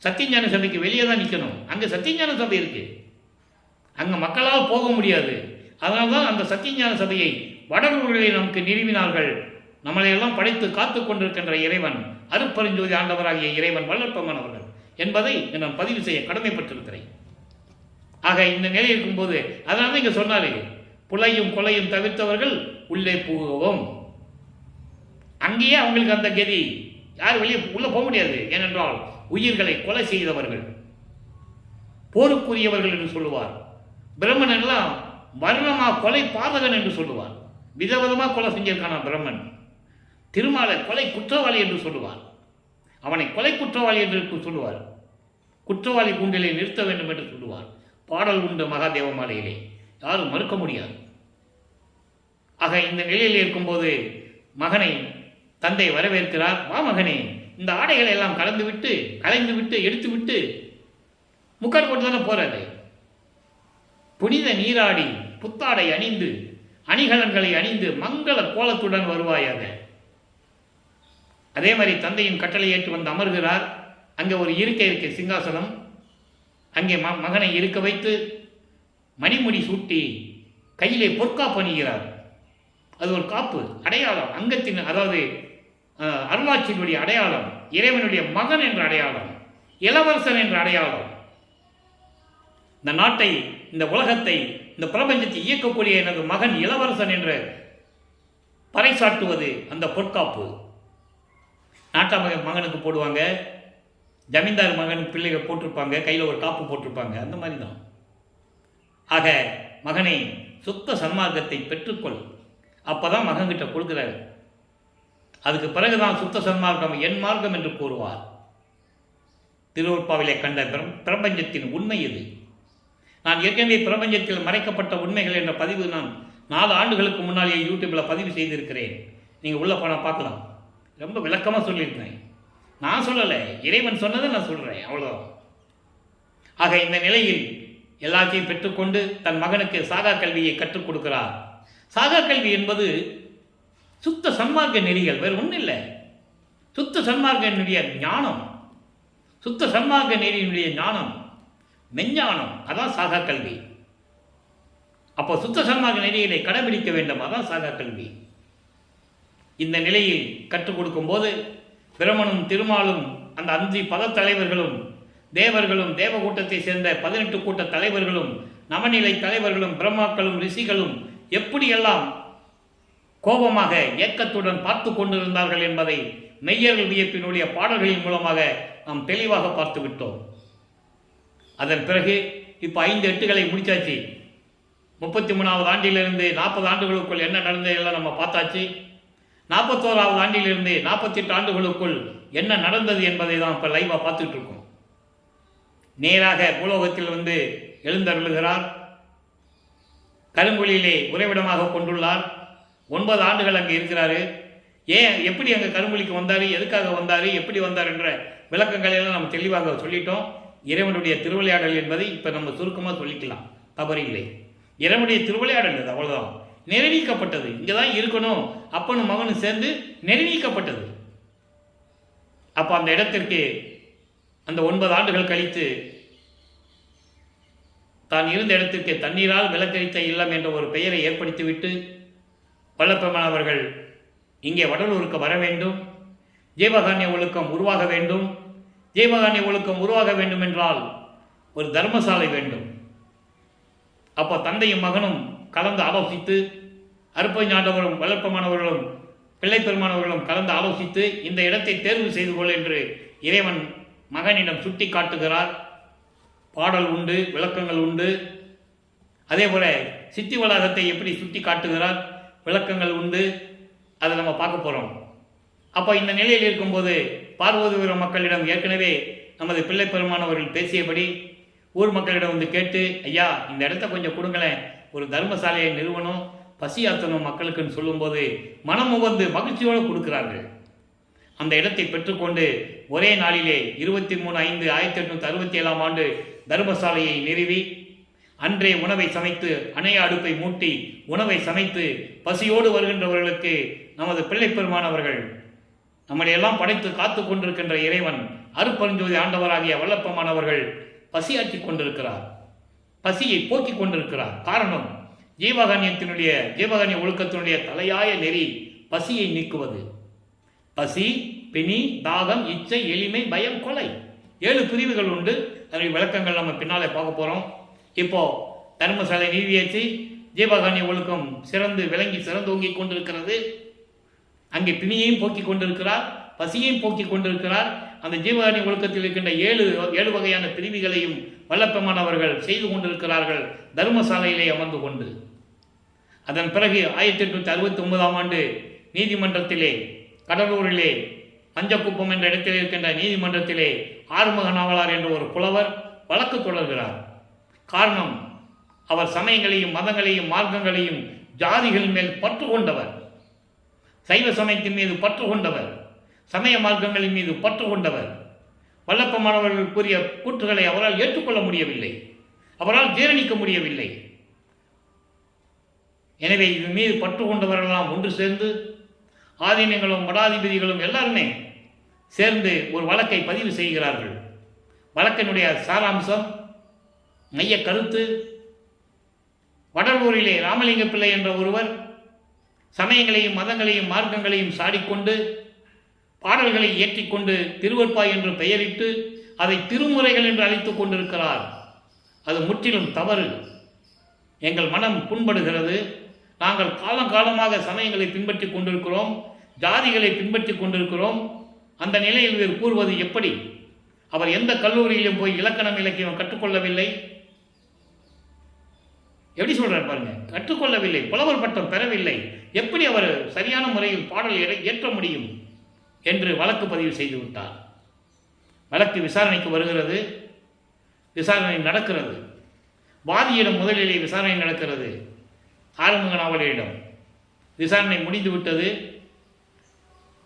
சத்தியஞான சபைக்கு வெளியே தான் நிற்கணும். அங்கே சத்தியஞான சபை இருக்கு, அங்கே மக்களால் போக முடியாது. அதனால்தான் அந்த சத்தியஞான சபையை வடலூரிலே நமக்கு நிறுவினார்கள். நம்மளையெல்லாம் படைத்து காத்து கொண்டிருக்கின்ற இறைவன் அருப்பெருஞ்சோதி ஆண்டவராகிய இறைவன் வல்லற்பம்மன் அவர்கள் என்பதை நான் பதிவு செய்ய கடமைப்பட்டிருக்கிறேன். ஆக இந்த நிலை இருக்கும்போது அதனால இங்க சொன்னாரு, புலையும் கொலையும் தவிர்த்தவர்கள் உள்ளே புகவும். அங்கேயே அவங்களுக்கு அந்த கதி, யார் வெளியே உள்ள போக முடியாது. ஏனென்றால் உயிர்களை கொலை செய்தவர்கள், போருக்குரியவர்கள் என்று சொல்லுவார். பிரம்மன் எல்லாம் வர்ணமா கொலை பாதகன் என்று சொல்லுவார். விதவிதமா கொலை செஞ்சிருக்கான பிரம்மன். திருமாலை கொலை குற்றவாளி என்று சொல்லுவார். அவனை கொலை குற்றவாளி என்று சொல்லுவார். குற்றவாளி கூண்டிலே நிறுத்த வேண்டும் என்று சொல்லுவார். பாடல் உண்டு மகாதேவ மாலையிலே, யாரும் மறுக்க முடியாது. ஆக இந்த நிலையில் இருக்கும்போது மகனை தந்தை வரவேற்கிறார். வா மகனே, இந்த ஆடைகளை எல்லாம் கலைந்து விட்டு எடுத்து விட்டு முக்காடு போட்டு தானே போறாரு. புனித நீராடி புத்தாடை அணிந்து அணிகலன்களை அணிந்து மங்கள கோலத்துடன் வருவாயாக. அதே மாதிரி தந்தையின் கட்டளை ஏற்று வந்து அமர்கிறார். அங்கே ஒரு இருக்கை இருக்கு, சிங்காசனம். அங்கே மகனை இருக்க வைத்து மணிமுடி சூட்டி கையிலே பொற்காப்பு அணிகிறார். அது ஒரு காப்பு, அடையாளம், அங்கத்தின், அதாவது அருளாட்சியினுடைய அடையாளம், இறைவனுடைய மகன் என்ற அடையாளம், இளவரசன் என்ற அடையாளம். இந்த நாட்டை, இந்த உலகத்தை, இந்த பிரபஞ்சத்தை இயக்கக்கூடிய எனது மகன் இளவரசன் என்று பறைசாட்டுவது அந்த பொற்காப்பு. நாட்டா மகனுக்கு போடுவாங்க, ஜமீன்தார் மகனுக்கு பிள்ளைகள் போட்டிருப்பாங்க, கையில் ஒரு காப்பு போட்டிருப்பாங்க. அந்த மாதிரி தான். ஆக மகனை சுத்த சன்மார்க்கத்தை பெற்றுக்கொள், அப்பதான் மகன்கிட்ட கொடுக்கிறார். அதுக்கு பிறகுதான் சுத்த சன்மார்க்கம் என் மார்க்கம் என்று கூறுவார். திருவருட்பாவிலே கண்ட பிரபஞ்சத்தின் உண்மை இது. நான் ஏற்கனவே பிரபஞ்சத்தில் மறைக்கப்பட்ட உண்மைகள் என்ற பதிவு நான் 4 ஆண்டுகளுக்கு முன்னாலேயே யூடியூப்ல பதிவு செய்திருக்கிறேன். நீங்க உள்ள போனால் பார்க்கலாம். ரொம்ப விளக்கமாக சொல்லியிருக்கிறேன். நான் சொல்லலை, இறைவன் சொன்னதை நான் சொல்றேன், அவ்வளோ. ஆக இந்த நிலையில் எல்லாத்தையும் பெற்றுக்கொண்டு தன் மகனுக்கு சாகா கல்வியை கற்றுக் கொடுக்கிறார். சாகா கல்வி என்பது சுத்த சன்மார்க்க நெறிகள், வேறு ஒன்றும் இல்லை. சுத்த சன்மார்க்கனுடைய ஞானம், சுத்த சன்மார்க்க நெறியினுடைய ஞானம், மெஞ்ஞானம், அதான் சாகா கல்வி. அப்போ சுத்த சன்மார்க்க நெறிகளை கடைபிடிக்க வேண்டும், அதான் சாகா கல்வி. இந்த நிலையில் கற்றுக் கொடுக்கும் போது பிரமனும் திருமாலும் அந்த 5 பத தலைவர்களும் தேவர்களும் தேவ கூட்டத்தை சேர்ந்த 18 கூட்ட தலைவர்களும் நவநிலை தலைவர்களும் பிரம்மாக்களும் ரிஷிகளும் எப்படியெல்லாம் கோபமாக ஏக்கத்துடன் பார்த்து கொண்டிருந்தார்கள் என்பதை மெய்யர்கள் வியப்பினுடைய பாடல்களின் மூலமாக நாம் தெளிவாக பார்த்து விட்டோம். அதன் பிறகு இப்போ 5 எட்டுகளை முடிச்சாச்சு. 33வது ஆண்டிலிருந்து 40 ஆண்டுகளுக்குள் என்ன நடந்ததெல்லாம் நம்ம பார்த்தாச்சு. 41வது ஆண்டிலிருந்து 48 ஆண்டுகளுக்குள் என்ன நடந்தது என்பதை தான் இப்போ லைவாக பார்த்துட்டு இருக்கோம். நேராக பூலோகத்தில் வந்து எழுந்தருளுகிறார். கருங்குழியிலே உறைவிடமாக கொண்டுள்ளார். 9 ஆண்டுகள் அங்கே இருக்கிறாரு. ஏன், எப்படி அங்கே கருங்குழிக்கு வந்தார், எதுக்காக வந்தார், எப்படி வந்தார் என்ற விளக்கங்களை எல்லாம் நம்ம தெளிவாக சொல்லிட்டோம். இறைவனுடைய திருவிளையாடல் என்பதை இப்போ நம்ம சுருக்கமாக சொல்லிக்கலாம், தவறு இல்லை. இறைவனுடைய திருவிளையாடல் அது, அவ்வளோதான். நிறைவேற்றப்பட்டது, இங்கே தான் இருக்கணும், அப்பனும் மகனும் சேர்ந்து நிறைவேற்றப்பட்டது. அப்போ அந்த இடத்திற்கு அந்த 9 ஆண்டுகள் கழித்து தான் இருந்த இடத்திற்கு தண்ணீரால் விலக்கரித்த இல்லம் என்ற ஒரு பெயரை ஏற்படுத்திவிட்டு வல்லப்பெருமான் அவர்கள் இங்கே வடலூருக்கு வர வேண்டும், ஜீவகாருண்ய ஒழுக்கம் உருவாக வேண்டும். ஜீவகாருண்ய ஒழுக்கம் உருவாக வேண்டும் என்றால் ஒரு தர்மசாலை வேண்டும். அப்போ தந்தையும் மகனும் கலந்து ஆலோசித்து, அருப்பஞாண்டவரும் வல்லப்பெருமானவர்களும் பிள்ளை பெருமானவர்களும் கலந்து ஆலோசித்து இந்த இடத்தை தேர்வு செய்து கொள் என்று இறைவன் மகனிடம் சுட்டி காட்டுகிறார். பாடல் உண்டு, விளக்கங்கள் உண்டு. அதே போல சித்தி வளாகத்தை எப்படி சுட்டி காட்டுகிறார், விளக்கங்கள் உண்டு. அதை நம்ம பார்க்க போகிறோம். அப்போ இந்த நிலையில் இருக்கும்போது பார்வதிபுரம் மக்களிடம் ஏற்கனவே நமது பிள்ளை பெருமானவர்கள் பேசியபடி ஊர் மக்களிடம் வந்து கேட்டு, ஐயா இந்த இடத்த கொஞ்சம் கொடுங்களேன், ஒரு தர்மசாலையை நிறுவனம், பசியாத்தணும் மக்களுக்குன்னு சொல்லும்போது மனம் உவந்து மகிழ்ச்சியோடு கொடுக்கிறார்கள். அந்த இடத்தை பெற்றுக்கொண்டு ஒரே நாளிலே 23/5/1867 ஆண்டு தர்மசாலையை நிறுவி அன்றே உணவை சமைத்து அணைய அடுப்பை மூட்டி உணவை சமைத்து பசியோடு வருகின்றவர்களுக்கு நமது பிள்ளை பெருமானவர்கள் நம்மளையெல்லாம் படைத்து காத்து கொண்டிருக்கின்ற இறைவன் அருட்பெருஞ்சோதி ஆண்டவராகிய வல்லப்பெருமானவர்கள் பசியாற்றி கொண்டிருக்கிறார், பசியை போக்கிக் கொண்டிருக்கிறார். காரணம், ஜீவகாருண்ய ஒழுக்கத்தினுடைய தலையாய நெறி பசியை நீக்குவது. பசி, பிணி, தாகம், இச்சை, எளிமை, பயம், கொலை, 7 பிரிவுகள் உண்டு. அதனுடைய விளக்கங்கள் நம்ம பின்னாலே பார்க்க போகிறோம். இப்போ தர்மசாலை நீவியாச்சு, ஜீவகாருண்ய ஒழுக்கம் சிறந்து விளங்கி சிறந்தோங்கி கொண்டிருக்கிறது. அங்கே பிணியையும் போக்கிக் கொண்டிருக்கிறார், பசியையும் போக்கிக் கொண்டிருக்கிறார். அந்த ஜீவகாருண்ய ஒழுக்கத்தில் இருக்கின்ற 7 வகையான பிரிவுகளையும் வல்லப்பெருமானவர்கள் செய்து கொண்டிருக்கிறார்கள் தர்மசாலையிலே அமர்ந்து கொண்டு. அதன் பிறகு 1869 ஆண்டு நீதிமன்றத்திலே, கடலூரிலே மஞ்சக்குப்பம் என்ற இடத்தில் இருக்கின்ற நீதிமன்றத்திலே ஆறுமுக நாவலார் என்ற ஒரு புலவர் வழக்கு தொடர்கிறார். காரணம், அவர் சமயங்களையும் மதங்களையும் மார்க்கங்களையும் ஜாதிகள் மேல் பற்று கொண்டவர், சைவ சமயத்தின் மீது பற்று கொண்டவர், சமய மார்க்கங்களின் மீது பற்று கொண்டவர். வல்லப்பெருமானவர்கள் கூறிய கூற்றுகளை அவரால் ஏற்றுக்கொள்ள முடியவில்லை, அவரால் ஜீரணிக்க முடியவில்லை. எனவே இது மீது பற்று கொண்டவர்களெல்லாம் ஒன்று சேர்ந்து ஆதீனங்களும் மடாதிபதிகளும் எல்லாருமே சேர்ந்து ஒரு வழக்கை பதிவு செய்கிறார்கள். வழக்கினுடைய சாராம்சம், மைய கருத்து, வடலூரிலே ராமலிங்க பிள்ளை என்ற ஒருவர் சமயங்களையும் மதங்களையும் மார்க்கங்களையும் சாடிக்கொண்டு பாடல்களை ஏற்றிக்கொண்டு திருவற்பாய் என்று பெயரிட்டு அதை திருமுறைகள் என்று அழைத்துக் கொண்டிருக்கிறார். அது முற்றிலும் தவறு. எங்கள் மனம் புண்படுகிறது. நாங்கள் காலங்காலமாக சமயங்களை பின்பற்றி கொண்டிருக்கிறோம், ஜாதிகளை பின்பற்றி கொண்டிருக்கிறோம். அந்த நிலையில் இவர் கூறுவது எப்படி? அவர் எந்த கல்லூரியிலும் போய் இலக்கணம் இலக்கியம் கற்றுக்கொள்ளவில்லை. எப்படி சொல்றார் பாருங்க, கற்றுக்கொள்ளவில்லை, புலவர் பட்டம் பெறவில்லை. எப்படி அவர் சரியான முறையில் பாடல் ஏற்ற முடியும் என்று வழக்கு பதிவு செய்து விட்டார். வழக்கு விசாரணைக்கு வருகிறது, விசாரணை நடக்கிறது. வாதியிடம் முதலிலே விசாரணை நடக்கிறது, ஆறுமுக நாவலரிடம். விசாரணை முடிந்துவிட்டது.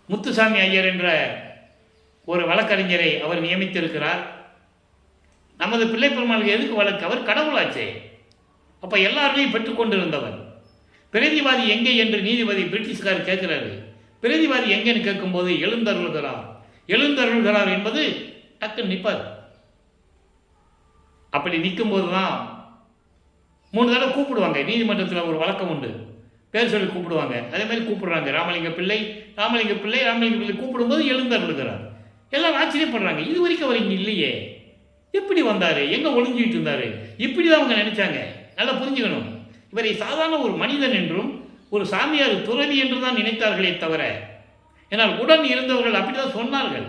முத்துசாமி ஐயர் என்ற ஒரு வழக்கறிஞரை அவர் நியமித்திருக்கிறார். நமது பிள்ளை பெருமாளுக்கு எதுக்கு வழக்கு? அவர் கடவுளாச்சே. அப்போ எல்லாரையும் பெற்றுக்கொண்டிருந்தவர். பிரதிவாதி எங்கே என்று நீதிபதி பிரிட்டிஷ்கார் கேட்கிறாரு. பிரதிவாதி எங்கேன்னு கேட்கும்போது எழுந்தருள்கிறார் என்பது டக்கு நிற்பார். அப்படி நிற்கும்போது தான் 3 தடவை கூப்பிடுவாங்க. நீதிமன்றத்தில் ஒரு வழக்கம் உண்டு, பேர் சொல்லி கூப்பிடுவாங்க. அதே மாதிரி கூப்பிடுறாங்க, ராமலிங்க பிள்ளை கூப்பிடும்போது எழுந்தருள்கிறார். எல்லாரும் ஆச்சரியப்படுறாங்க, இது வரைக்கும் அவர் இங்கே இல்லையே, எப்படி வந்தார், எங்கே ஒளிஞ்சிக்கிட்டு இருந்தார், இப்படி தான் அவங்க நினைச்சாங்க. நல்லா புரிஞ்சுக்கணும், இவரை சாதாரண ஒரு மனிதன் என்றும் ஒரு சாமியார் துறவி என்று தான் நினைத்தார்களே தவிர, ஏன்னால் உடன் இருந்தவர்கள் அப்படிதான் சொன்னார்கள்.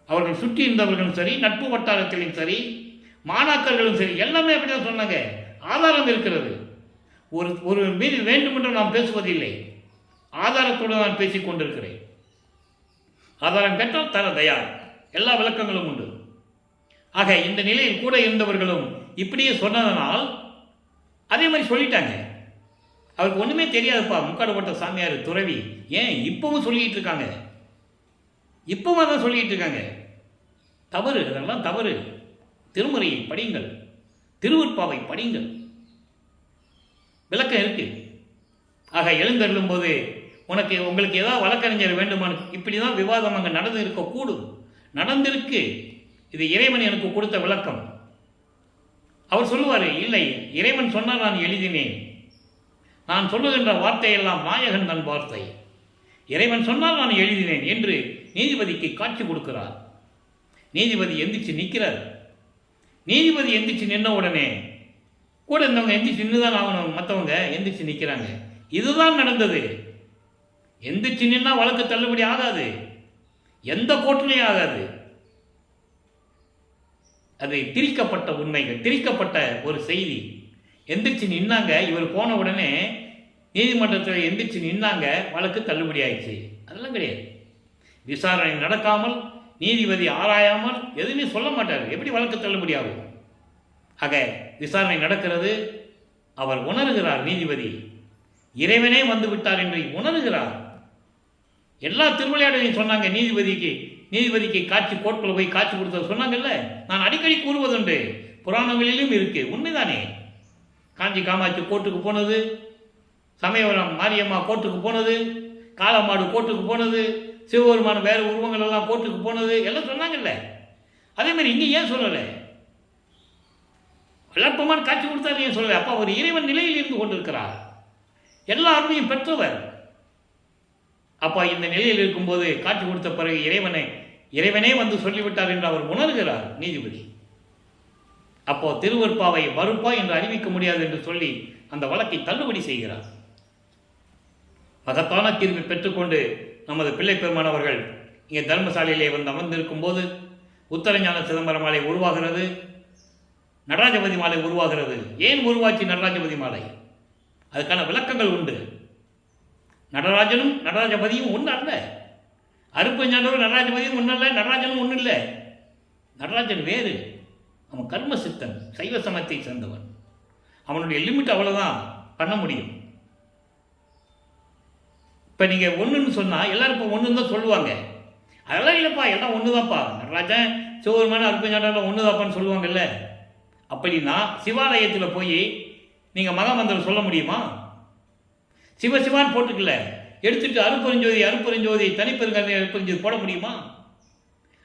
அவர்கள் சுற்றி இருந்தவர்களும் சரி, நட்பு வட்டாரத்திலும் சரி, மாணாக்கர்களும் சரி, எல்லாமே அப்படிதான் சொன்னாங்க. ஆதாரம் இருக்கிறது. ஒரு மீது வேண்டுமென்று நாம் பேசுவதில்லை, ஆதாரத்தோடு நான் பேசிக் கொண்டிருக்கிறேன். ஆதாரம் கேட்டால் தர தயார், எல்லா விளக்கங்களும் உண்டு. ஆக இந்த நிலையில் கூட இருந்தவர்களும் இப்படியே சொன்னதனால் அதே மாதிரி சொல்லிட்டாங்க. அவருக்கு ஒன்றுமே தெரியாதுப்பா, முக்காடு போட்ட சாமியார் துறவி, ஏன் இப்பவும் சொல்லிக்கிட்டு இருக்காங்க, இப்பவும் அதான் சொல்லிக்கிட்டு இருக்காங்க. தவறு, அதெல்லாம் தவறு. திருமுறையை படிங்கள், திருவற்பாவை படிங்கள், விளக்கம் இருக்கு. ஆக எழுந்தருளும் போது உங்களுக்கு ஏதாவது வழக்கறிஞர் வேண்டுமானு இப்படி தான் விவாதம் அங்கே நடந்து இருக்கக்கூடும், நடந்திருக்கு. இது இறைவன் எனக்கு கொடுத்த விளக்கம். அவர் சொல்லுவார், இல்லை, இறைவன் சொன்னால் நான் எழுதினேன், நான் சொல்லுகின்ற வார்த்தையெல்லாம் நாயகன் தன் வார்த்தை, இறைவன் சொன்னால் நான் எழுதினேன் என்று நீதிபதிக்கு காட்சி கொடுக்கிறார். நீதிபதி எந்திரிச்சு நிற்கிறார். நீதிபதி எந்திரிச்சு நின்ன உடனே கூட இருந்தவங்க எந்திரிச்சு நின்று தான் ஆகணும், மற்றவங்க எந்திரிச்சு நிற்கிறாங்க. இதுதான் நடந்தது. எந்திரிச்சு நின்னா வழக்கு தள்ளுபடி ஆகாது, எந்த கோர்ட்டிலையும் ஆகாது. அது திரிக்கப்பட்ட உண்மைகள், திரிக்கப்பட்ட ஒரு செய்தி. எந்திரிச்சு நின்னாங்க, இவர் போன உடனே நீதிமன்றத்தில் எந்திரிச்சு நின்னாங்க, வழக்கு தள்ளுபடி ஆயிடுச்சு. அதெல்லாம் கிடையாது. விசாரணை நடக்காமல், நீதிபதி ஆராயாமல் எதுவுமே சொல்ல மாட்டார். எப்படி வழக்கு தள்ளுபடி ஆகும்? ஆக விசாரணை நடக்கிறது. அவர் உணர்கிறார், நீதிபதி இறைவனே வந்து விட்டார் என்று உணர்கிறார். எல்லா திருவிளையாடலையும் சொன்னாங்க. நீதிபதிக்கு காட்சி, கோர்ட்டில் போய் காட்சி கொடுத்தது சொன்னாங்கல்ல. நான் அடிக்கடி கூறுவதுண்டு, புராணங்களிலும் இருக்கு, உண்மைதானே. காஞ்சி காமாட்சி கோர்ட்டுக்கு போனது, சமயபுரம் மாரியம்மா கோர்ட்டுக்கு போனது, காளமாடு கோர்ட்டுக்கு போனது, சிவபெருமான வேறு உருவங்கள் எல்லாம் கோர்ட்டுக்கு போனது, எல்லாம் சொன்னாங்கல்ல. அதே மாதிரி இங்கே ஏன் சொல்லலை? விளப்பமான காட்சி கொடுத்தாரு, ஏன் சொல்லலை? அப்போ அவர் இறைவன் நிலையில் இருந்து கொண்டிருக்கிறார், எல்லா அருமையும் பெற்றவர். அப்பா இந்த நிலையில் இருக்கும்போது காட்சி கொடுத்த பிறகு இறைவனே வந்து சொல்லிவிட்டார் என்று அவர் உணர்கிறார் நீதிபதி. அப்போ திருவற்பாவை மறுப்பா என்று அறிவிக்க முடியாது என்று சொல்லி அந்த வழக்கை தள்ளுபடி செய்கிறார். மகத்தான தீர்வை பெற்றுக்கொண்டு நமது பிள்ளை பெருமானவர்கள் இங்கே தர்மசாலையிலே வந்து அமர்ந்திருக்கும் போது உத்தரஞான சிதம்பரம் மாலை உருவாகிறது, நடராஜபதி மாலை உருவாகிறது. ஏன் உருவாச்சு நடராஜபதி மாலை? அதுக்கான விளக்கங்கள் உண்டு. நடராஜனும் நடராஜபதியும் ஒன்று அல்ல, அருப்பஞ்சாண்டவரும் நடராஜபதியும் ஒன்று அல்ல, நடராஜனும் ஒன்றும் இல்லை. நடராஜன் வேறு, அவன் கர்ம சித்தன், சைவ சமயத்தை சேர்ந்தவன். அவனுடைய லிமிட் அவ்வளோதான் பண்ண முடியும். இப்போ நீங்கள் ஒன்றுன்னு சொன்னால் எல்லாரும் இப்போ ஒன்றுன்னு தான் சொல்லுவாங்க. அதெல்லாம் இல்லைப்பா, எல்லாம் ஒன்று தான்ப்பா, நடராஜன் சிவபெருமான அருப்பஞ்சாண்டவர்கள் ஒன்று தான்ப்பான்னு சொல்லுவாங்கல்ல. அப்படின்னா சிவாலயத்தில் போய் நீங்கள் மகாமந்திரம் சொல்ல முடியுமா? சிவசிவான் போட்டுக்கல, எடுத்துட்டு அருப்பெருஞ்சோதி தனிப்பெருங்கருணை அருப்பெருஞ்சோதி போட முடியுமா?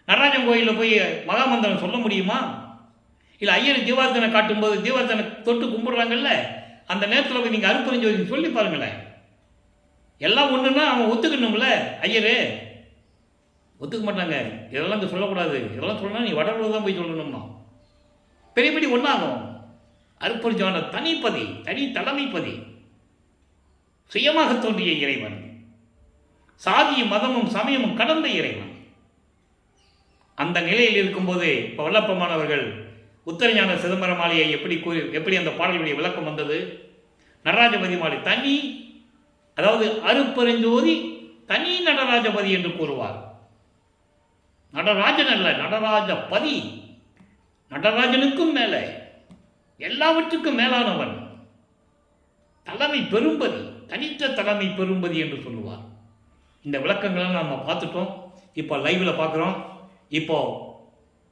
நடராஜன் கோயிலில் போய் மகாமந்திரம் சொல்ல முடியுமா? இல்லை ஐயர் தீபார்த்தனை காட்டும்போது தீபார்த்தனை தொட்டு கும்பிடுறாங்கல்ல, அந்த நேரத்தில் போய் நீங்கள் அருப்பெருஞ்சோதி சொல்லி பாருங்களேன். எல்லாம் ஒன்றுன்னா அவன் ஒத்துக்கணும்ல. ஐயரு ஒத்துக்க மாட்டாங்க, இதெல்லாம் இங்கே சொல்லக்கூடாது, இதெல்லாம் சொல்லணும் நீ வடலூர் தான் போய் சொல்லணும்னா பெரியபடி ஒன்றாகும். அருப்பெருஞ்சோதி தனிப்பதி, தனி தலைமைப்பதி, சுயமாக தோன்றிய இறைவன், சாதியும் மதமும் சமயமும் கடந்த இறைவன். அந்த நிலையில் இருக்கும்போது இப்போ வல்லப்பமானவர்கள் உத்தரஞான சிதம்பரம் மாலையை எப்படி அந்த பாடலுடைய விளக்கம் வந்தது? நடராஜபதி மாலை தனி, அதாவது அருப்பெருஞ்சோதி தனி நடராஜபதி என்று கூறுவார். நடராஜன் அல்ல, நடராஜபதி, நடராஜனுக்கும் மேலே, எல்லாவற்றுக்கும் மேலானவன், தலைமை பெரும்பதி, தனித்த தலைமை பெரும்பதி என்று சொல்லுவார். இந்த விளக்கங்களை நம்ம பார்த்துட்டோம். இப்போ லைவில் பார்க்குறோம். இப்போ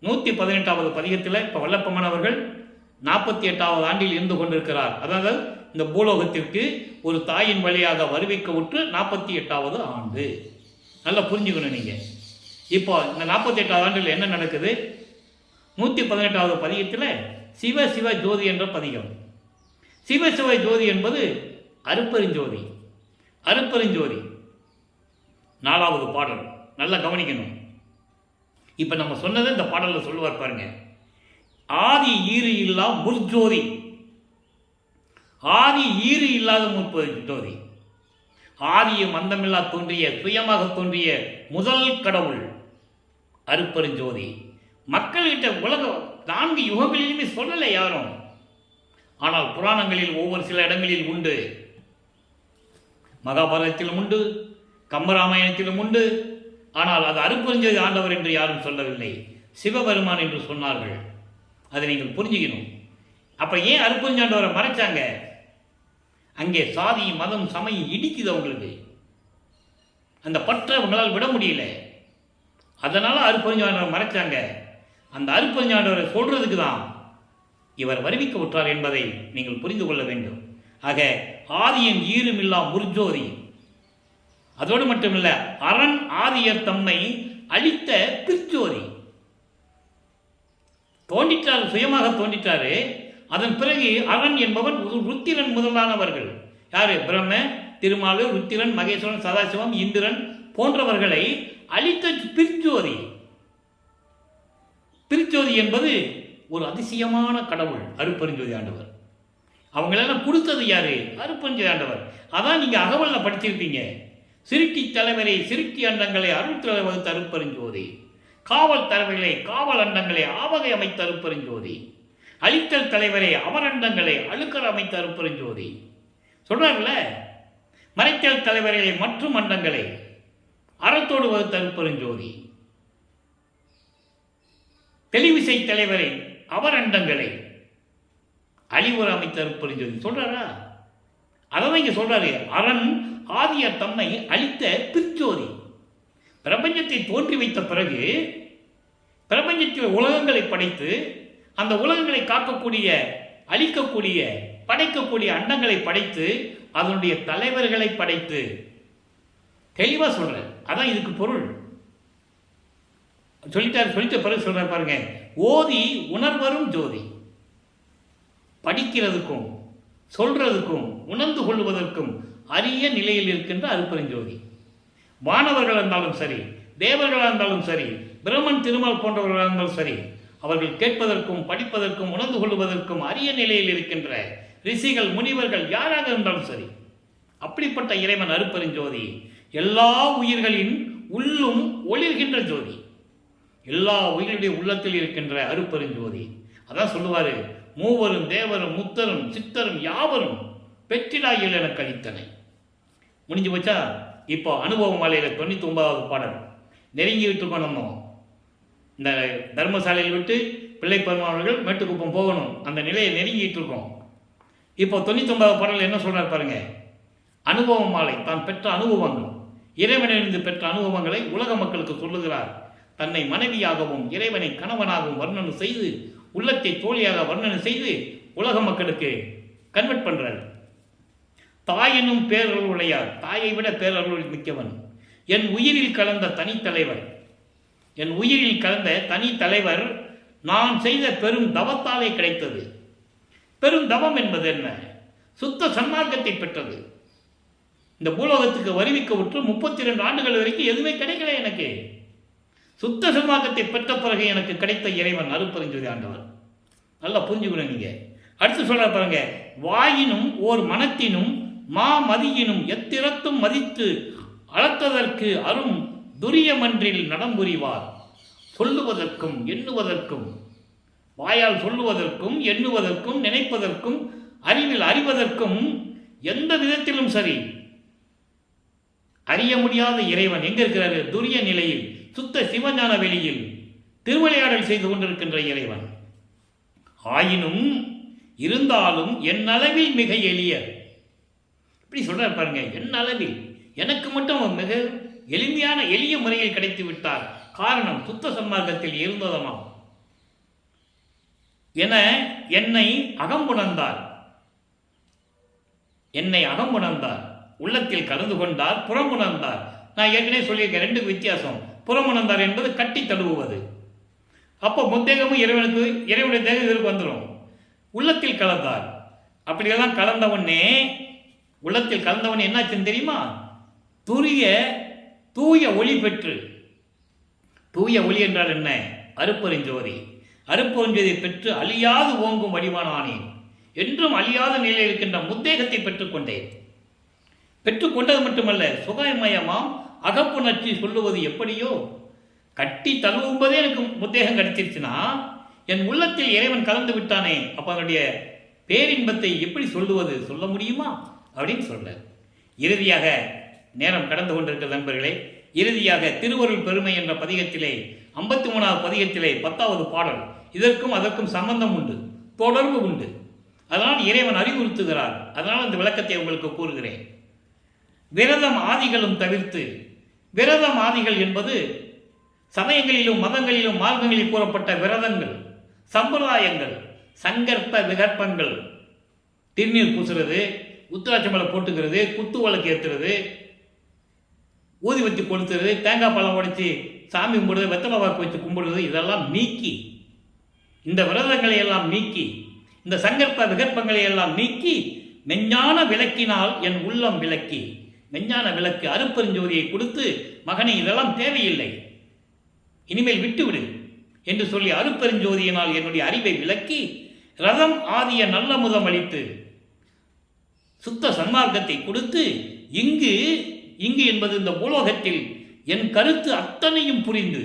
118வது பதிகத்தில் இப்போ வல்லப்பமானவர்கள் 48வது ஆண்டில் இருந்து கொண்டிருக்கிறார். அதாவது இந்த பூலோகத்திற்கு ஒரு தாயின் வழியாக வருவிக்க விட்டு 48வது ஆண்டு. நல்லா புரிஞ்சுக்கணும் நீங்கள். இப்போ இந்த 48வது ஆண்டில் என்ன நடக்குது? 118வது பதிகத்தில் சிவ சிவ ஜோதி என்ற பதிகம். சிவ சிவ ஜோதி என்பது அருப்பெருஞ்சோதி. அருப்பெருஞ்சோதி 4வது பாடல். நல்லா கவனிக்கணும். இப்போ நம்ம சொன்னதை இந்த பாடலில் சொல்லுவார் பாருங்க. ஆதி ஈறு இல்லா முற்ஜோதி, ஆதி ஈறு இல்லாத முற்பெருஞ்சோதி, ஆதியும் அந்தமில்லா தோன்றிய சுயமாக தோன்றிய முதல் கடவுள் அருப்பெருஞ்சோதி. மக்கள்கிட்ட உலகம் 4 யுகங்களிலுமே சொல்லலை யாரும். ஆனால் புராணங்களில் ஒவ்வொரு சில இடங்களில் உண்டு. மகாபாரதத்திலும் உண்டு, கம்பராமாயணத்திலும் உண்டு. ஆனால் அது அருப்பெருஞ்சோதி ஆண்டவர் என்று யாரும் சொல்லவில்லை, சிவபெருமான் என்று சொன்னார்கள். அதை நீங்கள் புரிஞ்சுக்கணும். அப்போ ஏன் அருப்பெருஞ்சாண்டவரை மறைச்சாங்க? அங்கே சாதி மதம் சமயம் இடிக்குது அவங்களுக்கு, அந்த பற்றை அவங்களால் விட முடியல. அதனால் அருப்பெருஞ்சாண்டவரை மறைச்சாங்க. அந்த அருப்பெருஞ்சாண்டவரை சொல்றதுக்கு தான் இவர் வருவிக்க விட்டார் என்பதை நீங்கள் புரிந்து கொள்ள வேண்டும். ஆக ஆதியின் ஈருமில்லா முற்ஜோதி, அதோடு மட்டுமில்ல அரண் ஆதியர் தம்மை அளித்த பிற்ஜோதி. தோன்றிட்டார், சுயமாக தோன்றிட்டாரு. அதன் பிறகு அரண் என்பவன் ருத்திரன் முதலானவர்கள், யாரு? பிரம்ம, திருமாலு, ருத்திரன், மகேஸ்வரன், சதாசிவம், இந்திரன் போன்றவர்களை அழித்த பிரிச்சோதி. பிரிச்சோதி என்பது ஒரு அதிசயமான கடவுள், அருட்பெருஞ்சோதி ஆண்டவர். அவங்களெல்லாம் கொடுத்தது யாரு? அருட்பெருஞ்சோதி ஆண்டவர். அதான் நீங்க அகவல்ல படிச்சிருப்பீங்க. சிறுக்கி தலைவரை சிறுக்கி அண்டங்களை அருள் தலை வகுத்த அருட்பெருஞ்சோதி, காவல் தலைவர்களை காவல் அண்டங்களை ஆவகை அமைத்த அருட்பெருஞ்சோதி, அழித்தல் தலைவரை அமரண்டங்களை அழுக்கர் அமைத்த அருட்பெருஞ்சோதி சொல்றாருல. மறைத்தல் தலைவர்களை மற்றும் அண்டங்களை அறத்தோடு வகுத்த அருட்பெருஞ்சோதி, தெளிவிசை தலைவரை அவர் அண்டங்களை அழிவுற அமைத்த அருட்பெருஞ்சோதி சொல்றாரா? அதான் இங்க சொல்றாரு. அரண் ஆதியர் தம்மை அழித்த பிரிச்சோதி. பிரபஞ்சத்தை தோன்றி வைத்த பிறகு பிரபஞ்சத்தில் உலகங்களை படைத்து அந்த உலகங்களை காக்கக்கூடிய, அழிக்கக்கூடிய, படைக்கக்கூடிய அண்டங்களை படைத்து அதனுடைய தலைவர்களை படைத்து தெளிவா சொல்ற. அதான் இதுக்கு பொருள். சொல்லிட்ட பிறகு சொல்ற பாருங்க. ஓதி உணர்வரும் ஜோதி. படிக்கிறதுக்கும் சொல்றதுக்கும் உணர்ந்து கொள்வதற்கும் அரிய நிலையில் இருக்கின்ற அருட்பெருஞ்சோதி. வானவர்களாக இருந்தாலும் சரி, தேவர்களாக இருந்தாலும் சரி, பிரம்மன், திருமால் போன்றவர்களாக இருந்தாலும் சரி, அவர்கள் கேட்பதற்கும் படிப்பதற்கும் உணர்ந்து கொள்வதற்கும் அரிய நிலையில் இருக்கின்ற ரிஷிகள், முனிவர்கள் யாராக இருந்தாலும் சரி, அப்படிப்பட்ட இறைவன் அருட்பெருஞ்சோதி. எல்லா உயிர்களின் உள்ளும் ஒளிர்கின்ற ஜோதி, எல்லா உயிர்களுடைய உள்ளத்தில் இருக்கின்ற அருட்பெருஞ்சோதி. அதான் சொல்லுவாரு, மூவரும் தேவரும் முத்தரும் சித்தரும் யாவரும் பெற்றிடாயில் என கழித்தனை. முடிஞ்சு போச்சா? இப்போ அனுபவ மாலையில 99வது பாடல் நெருங்கிட்டு இருக்கோம். நம்ம இந்த தர்மசாலையில் விட்டு பிள்ளை பெருமானவர்கள் மேட்டுக்குப்பம் போகணும், அந்த நிலையை நெருங்கிட்டு இருக்கோம். இப்போ 99வது பாடல் என்ன சொல்றாரு பாருங்க. அனுபவ மாலை தான் பெற்ற அனுபவங்கள், இறைவனிலிருந்து பெற்ற அனுபவங்களை உலக மக்களுக்கு சொல்லுகிறார். தன்னை மனைவியாகவும் இறைவனை கணவனாகவும் வர்ணனை செய்து, உள்ளத்தை தோழியாக வர்ணனை செய்து உலக மக்களுக்கு கன்வெர்ட் பண்றார். தாயினும் பேரருள் உடையார், தாயை விட பேரருள் மிக்கவன். என் உயிரில் கலந்த தனித்தலைவர், என் உயிரில் கலந்த தனி தலைவர் நான் செய்த பெரும் தவத்தாலே கிடைத்தது. பெரும் தவம் என்பது என்ன? சுத்த சன்மார்க்கத்தை பெற்றது. இந்த பூலோகத்துக்கு வருவிக்க விட்டு 32 ஆண்டுகள் வரைக்கும் எதுவுமே கிடைக்கல எனக்கு. சுத்த சன்மார்க்கத்தை பெற்ற பிறகு எனக்கு கிடைத்த இறைவன் அருட்பெருஞ்சோதி ஆண்டவர். நல்லா புரிஞ்சுக்கணும் நீங்க. அடுத்து சொல்ற பாருங்க. வாயினும் ஓர் மனத்தினும் மாமதியினும் எத்திரத்தும் மதித்து அளத்ததற்கு அரும் துரியமன்றில் நடம்புரிவார். சொல்லுவதற்கும் எண்ணுவதற்கும், வாயால் சொல்லுவதற்கும் எண்ணுவதற்கும் நினைப்பதற்கும் அறிவில் அறிவதற்கும் எந்த விதத்திலும் சரி அறிய முடியாத இறைவன் எங்க இருக்கிறாரு? துரிய நிலையில், சுத்த சிவஞான வெளியில் திருவிளையாடல் செய்து கொண்டிருக்கின்ற இறைவன். ஆயினும் இருந்தாலும் என் அளவில் மிக எளிய. இப்படி சொல்றார் பாருங்க. என் அளவில், எனக்கு மட்டும் மிக எளிமையான எளிய முறையில் கிடைத்து விட்டார். காரணம் சுத்த சன்மார்க்கத்தில் இருந்ததமாம் என என்னை அகம்புணர்ந்தார். என்னை அகம்புணர்ந்தார், உள்ளத்தில் கலந்து கொண்டார், புறமுணர்ந்தார். நான் ஏற்கனவே சொல்லியிருக்கேன், ரெண்டு வித்தியாசம். புறமுணர்ந்தார் என்பது கட்டி தழுவுவது. அப்போ முத்தேகமும் இறைவனுக்கு, இறைவனுடைய தேகம் இதற்கு வந்துடும். உள்ளத்தில் கலந்தார். அப்படியெல்லாம் கலந்தவனே, உள்ளத்தில் கலந்தவன் என்னாச்சுன்னு தெரியுமா? தூய ஒளி பெற்று. தூய ஒளி என்றால் என்ன? அருட்பெருஞ்சோதி. அருட்பெருஞ்சோதியை பெற்று அழியாது ஓங்கும் வடிவானானேன். என்றும் அழியாத நிலையில் இருக்கின்ற முத்தேகத்தை பெற்றுக்கொண்டேன். பெற்றுக்கொண்டது மட்டுமல்ல, சுகமயமாம் அகப்புணர்ச்சி சொல்லுவது எப்படியோ, கட்டி தழுவும்போதே எனக்கு முத்தேகம் கிடைச்சிருச்சுன்னா, என் உள்ளத்தில் இறைவன் கலந்து விட்டானே, அப்ப அவனுடைய பேரின்பத்தை எப்படி சொல்லுவது, சொல்ல முடியுமா அப்படின்னு சொல்ற. இறுதியாக நேரம் கடந்து கொண்டிருக்கிற நண்பர்களே, இறுதியாக திருவருள் பெருமை என்ற பதிகத்திலே 53வது பதிகத்திலே 10வது பாடல். இதற்கும் அதற்கும் சம்பந்தம் உண்டு, தொடர்பு உண்டு. அதனால் இறைவன் அறிவுறுத்துகிறார். அதனால் இந்த விளக்கத்தை உங்களுக்கு கூறுகிறேன். விரதம் ஆதிகளும் தவிர்த்து, விரதம் ஆதிகள் என்பது சமயங்களிலும் மதங்களிலும் மார்க்கங்களில் கூறப்பட்ட விரதங்கள், சம்பிரதாயங்கள், சங்கற்ப விகற்பங்கள். திருநீர் பூசுறது, உத்திராட்சமலை போட்டுக்கிறது, குத்து வழக்கு ஏற்றுறது, ஊதிவத்தி கொளுத்துறது, தேங்காய் பழம் உடைச்சி சாமி கும்பிடுறது, வெத்தலை வாக்கு வச்சு கும்பிடுறது, இதெல்லாம் நீக்கி இந்த விரதங்களை எல்லாம் நீக்கி, இந்த சங்கற்ப விகற்பங்களை எல்லாம் நீக்கி, மெஞ்ஞான விளக்கினால் என் உள்ளம் விளக்கி, மெஞ்ஞான விளக்கு அருட்பெருஞ்சோதியை கொடுத்து, மகனே இதெல்லாம் தேவையில்லை, இனிமேல் விட்டுவிடு என்று சொல்லி அருட்பெருஞ்சோதியினால் என்னுடைய அறிவை விளக்கி, ரதம் ஆதிய நல்ல முதம் அளித்து, சுத்த சன்மார்க்கத்தை கொடுத்து, இங்கு என்பது இந்த பூலோகத்தில் என் கருத்து அத்தனையும் புரிந்து,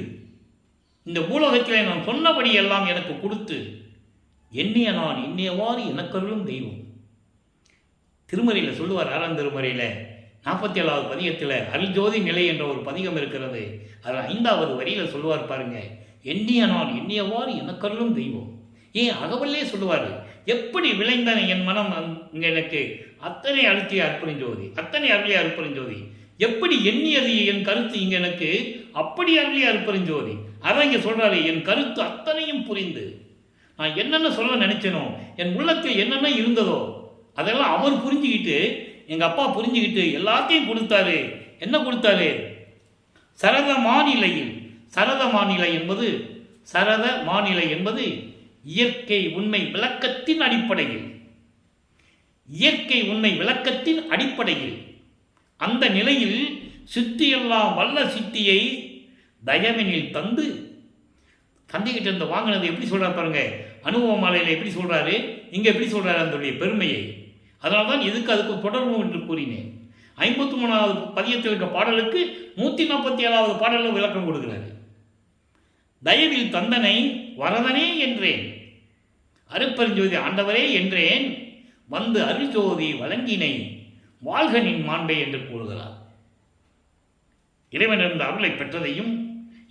இந்த பூலோகத்திலே நான் சொன்னபடி எல்லாம் எனக்கு கொடுத்து, எண்ணிய நான் எண்ணியவாறு எனக்கருளும் தெய்வம். திருமறையில் சொல்லுவார். 6ஆம் திருமறையில் 47வது பதிகத்தில் அருள்ஜோதி நிலை என்ற ஒரு பதிகம் இருக்கிறது. அதில் 5வது வரியில் சொல்லுவார் பாருங்க, எண்ணிய நான் எண்ணியவாறு எனக்கருளும் தெய்வம். ஏன் அகவல்லே சொல்லுவார், எப்படி விளைந்தன என் மனம் இங்கே எனக்கு அத்தனை அழுத்திய அருட்பெருஞ்சோதி, அத்தனை அருளிய அருட்பெருஞ்சோதி, எப்படி எண்ணியது என் கருத்து இங்கே எனக்கு அப்படி அருளிய அருட்பெருஞ்சோதி. அதான் இங்கே சொல்றாரு, என் கருத்து அத்தனையும் புரிந்து, நான் என்னென்ன சொல்ல நினைச்சனோ, என் உள்ளத்தில் என்னென்ன இருந்ததோ அதெல்லாம் அவர் புரிஞ்சுக்கிட்டு, எங்கள் அப்பா புரிஞ்சுக்கிட்டு எல்லாத்தையும் கொடுத்தாரு. என்ன கொடுத்தாரு? சரத மாநிலையில், சரத மாநிலை என்பது, சரத மாநிலை என்பது இயற்கை உண்மை விளக்கத்தின் அடிப்படையில், இயற்கை உண்மை விளக்கத்தின் அடிப்படையில் அந்த நிலையில் சித்தியெல்லாம் வல்ல சித்தியை தயவினில் தந்து, தந்தைகிட்ட இருந்து வாங்கினது எப்படி சொல்றாரு பாருங்க. அனுபவ மாலையில் எப்படி சொல்றாரு, இங்க எப்படி சொல்றாரு அதனுடைய பெருமையை. அதனால்தான் இதுக்கு அதுக்கு தொடர்பு என்று கூறினேன். 53வது பதியத்தில் இருக்க பாடலுக்கு 147வது பாடலில் விளக்கம் கொடுக்கிறாரு. தயவில் தந்தனை வரதனே என்றேன், அருட்பெருஞ்சோதி ஆண்டவரே என்றேன், வந்து அருள்ஜோதி வழங்கினை வாழ்கனின் மாண்பை என்று கூறுகிறார். இறைவனிருந்த அருளை பெற்றதையும்,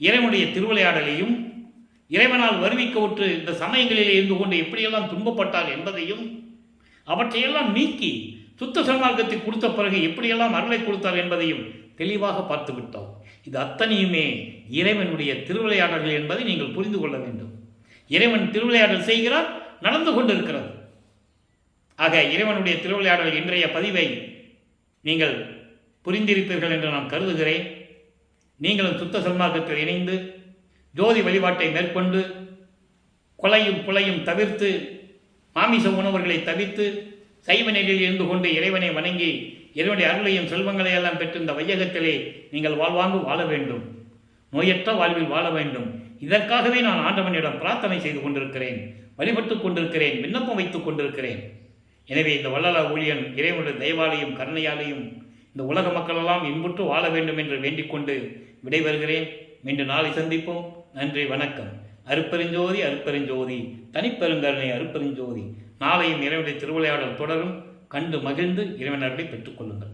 இறைவனுடைய திருவிளையாடலையும், இறைவனால் வருவிக்கவுற்று இந்த சமயங்களிலே இருந்து கொண்டு எப்படியெல்லாம் துன்பப்பட்டார் என்பதையும், அவற்றையெல்லாம் நீக்கி சுத்த சன்மார்க்கத்தை கொடுத்த பிறகு எப்படியெல்லாம் அருளை கொடுத்தார் என்பதையும் தெளிவாக பார்த்து விட்டோம். இது அத்தனையுமே இறைவனுடைய திருவிளையாடல்கள் என்பதை நீங்கள் புரிந்து கொள்ள வேண்டும். இறைவன் திருவிளையாடல் செய்கிறார், நடந்து கொண்டிருக்கிறது. ஆக இறைவனுடைய திருவிளையாடல் இன்றைய பதிவை நீங்கள் புரிந்திருப்பீர்கள் என்று நான் கருதுகிறேன். நீங்களும் சுத்த சன்மார்க்கத்தில் இணைந்து ஜோதி வழிபாட்டை மேற்கொண்டு கொலையும் புலையும் தவிர்த்து, மாமிச உணவுகளை தவிர்த்து, சைவ நிலையில் இருந்து கொண்டு இறைவனை வணங்கி இறைவனுடைய அருளையும் செல்வங்களை எல்லாம் பெற்று இந்த வையகத்திலே நீங்கள் வாழ்வாங்கு வாழ வேண்டும், நோயற்ற வாழ்வில் வாழ வேண்டும். இதற்காகவே நான் ஆண்டவனிடம் பிரார்த்தனை செய்து கொண்டிருக்கிறேன், வழிபட்டுக் கொண்டிருக்கிறேன், விண்ணப்பம் வைத்துக் கொண்டிருக்கிறேன். எனவே இந்த வள்ளலார் ஊழியன் இறைவனுடைய தயவாலையும் கருணையாலையும் இந்த உலக மக்களெல்லாம் இன்புற்று வாழ வேண்டும் என்று வேண்டிக் கொண்டு விடைபெறுகிறேன். மீண்டும் நாளை சந்திப்போம். நன்றி, வணக்கம். அருட்பெருஞ்சோதி அருட்பெருஞ்சோதி, தனிப்பெருங்கருணை அருட்பெருஞ்சோதி. நாளையும் இறைவனுடைய திருவிளையாடல் தொடரும். கண்டு மகிழ்ந்து இறைவன் அருளை பெற்றுக் கொள்ளுங்கள்.